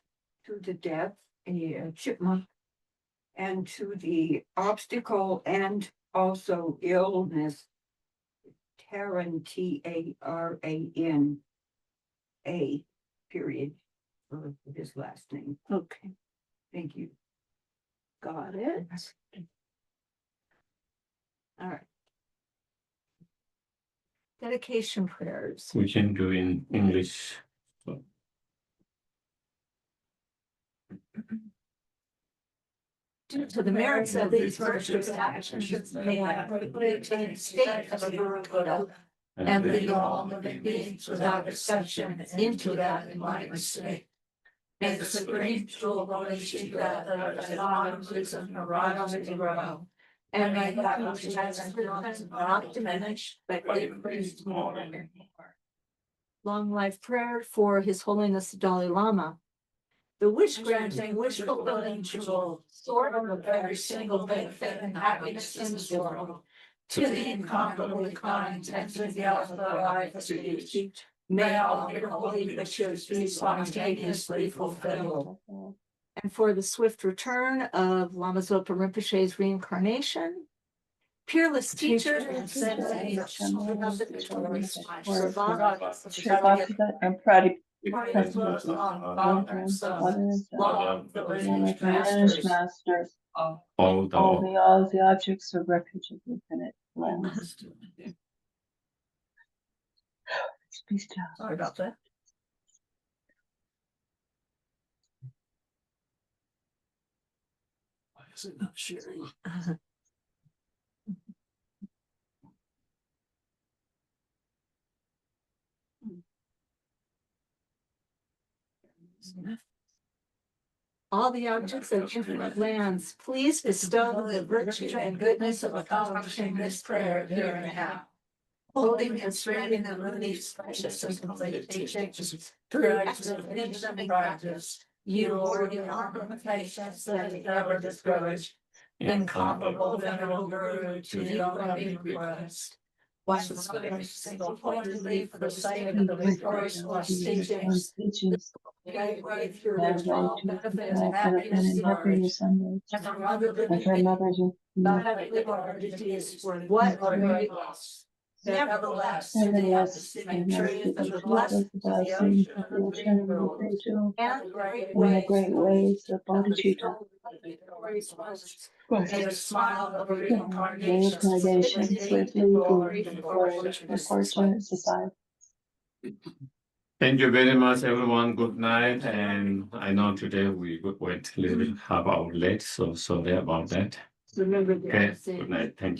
to the death a chipmunk, and to the obstacle and also illness, Taran, Taran, a period for his last name. Okay, Thank you. got it. All right. Dedication prayers. We can do in English. Due to the merits of these virtuous actions, may I quickly attain state of Buddha and lead all living beings without exception into that enlightened state. May the supreme jewel of knowledge together and honor wisdom arise and grow. And may that which has been not diminish, but increase more and more. Long life prayer for His Holiness the Dalai Lama. The wish granting, wish fulfilling jewel, sword of every single benefit and happiness in this world. To the incomparably kind and to the life of speech. May all your holy wishes be spontaneously fulfilled. And for the swift return of Lama Zopa Rinpoche's reincarnation, peerless teacher and sensei of the victorious Sherab and Prati Masters, Masters, all all the objects of refuge of infinite lands. Be still. Sorry about that. Why is it not sharing? All the objects of infinite lands, please bestow the virtue and goodness of accomplishing this prayer here and now. Holding and spreading the Muni's precious and complete teachings through acts of wisdom and practice. You, Lord, in honor of patience that is never discouraged, incomparable venerable Guru, to the loving request. Watch the single pointedly for the sake of the victorious lost teachings. Gateway through their small benefit and happiness on earth. And from other living mothers what are great loss? Nevertheless, the epistemic truth of the blessings of the ocean of the free jewel, and the great ways of Bodhicitta. May the smile of reincarnation swiftly glory for fortune society. Thank you very much, everyone. Good night. And I know today we went a little bit half hour late, so sorry about that. Remember the Okay, good night. Thank you.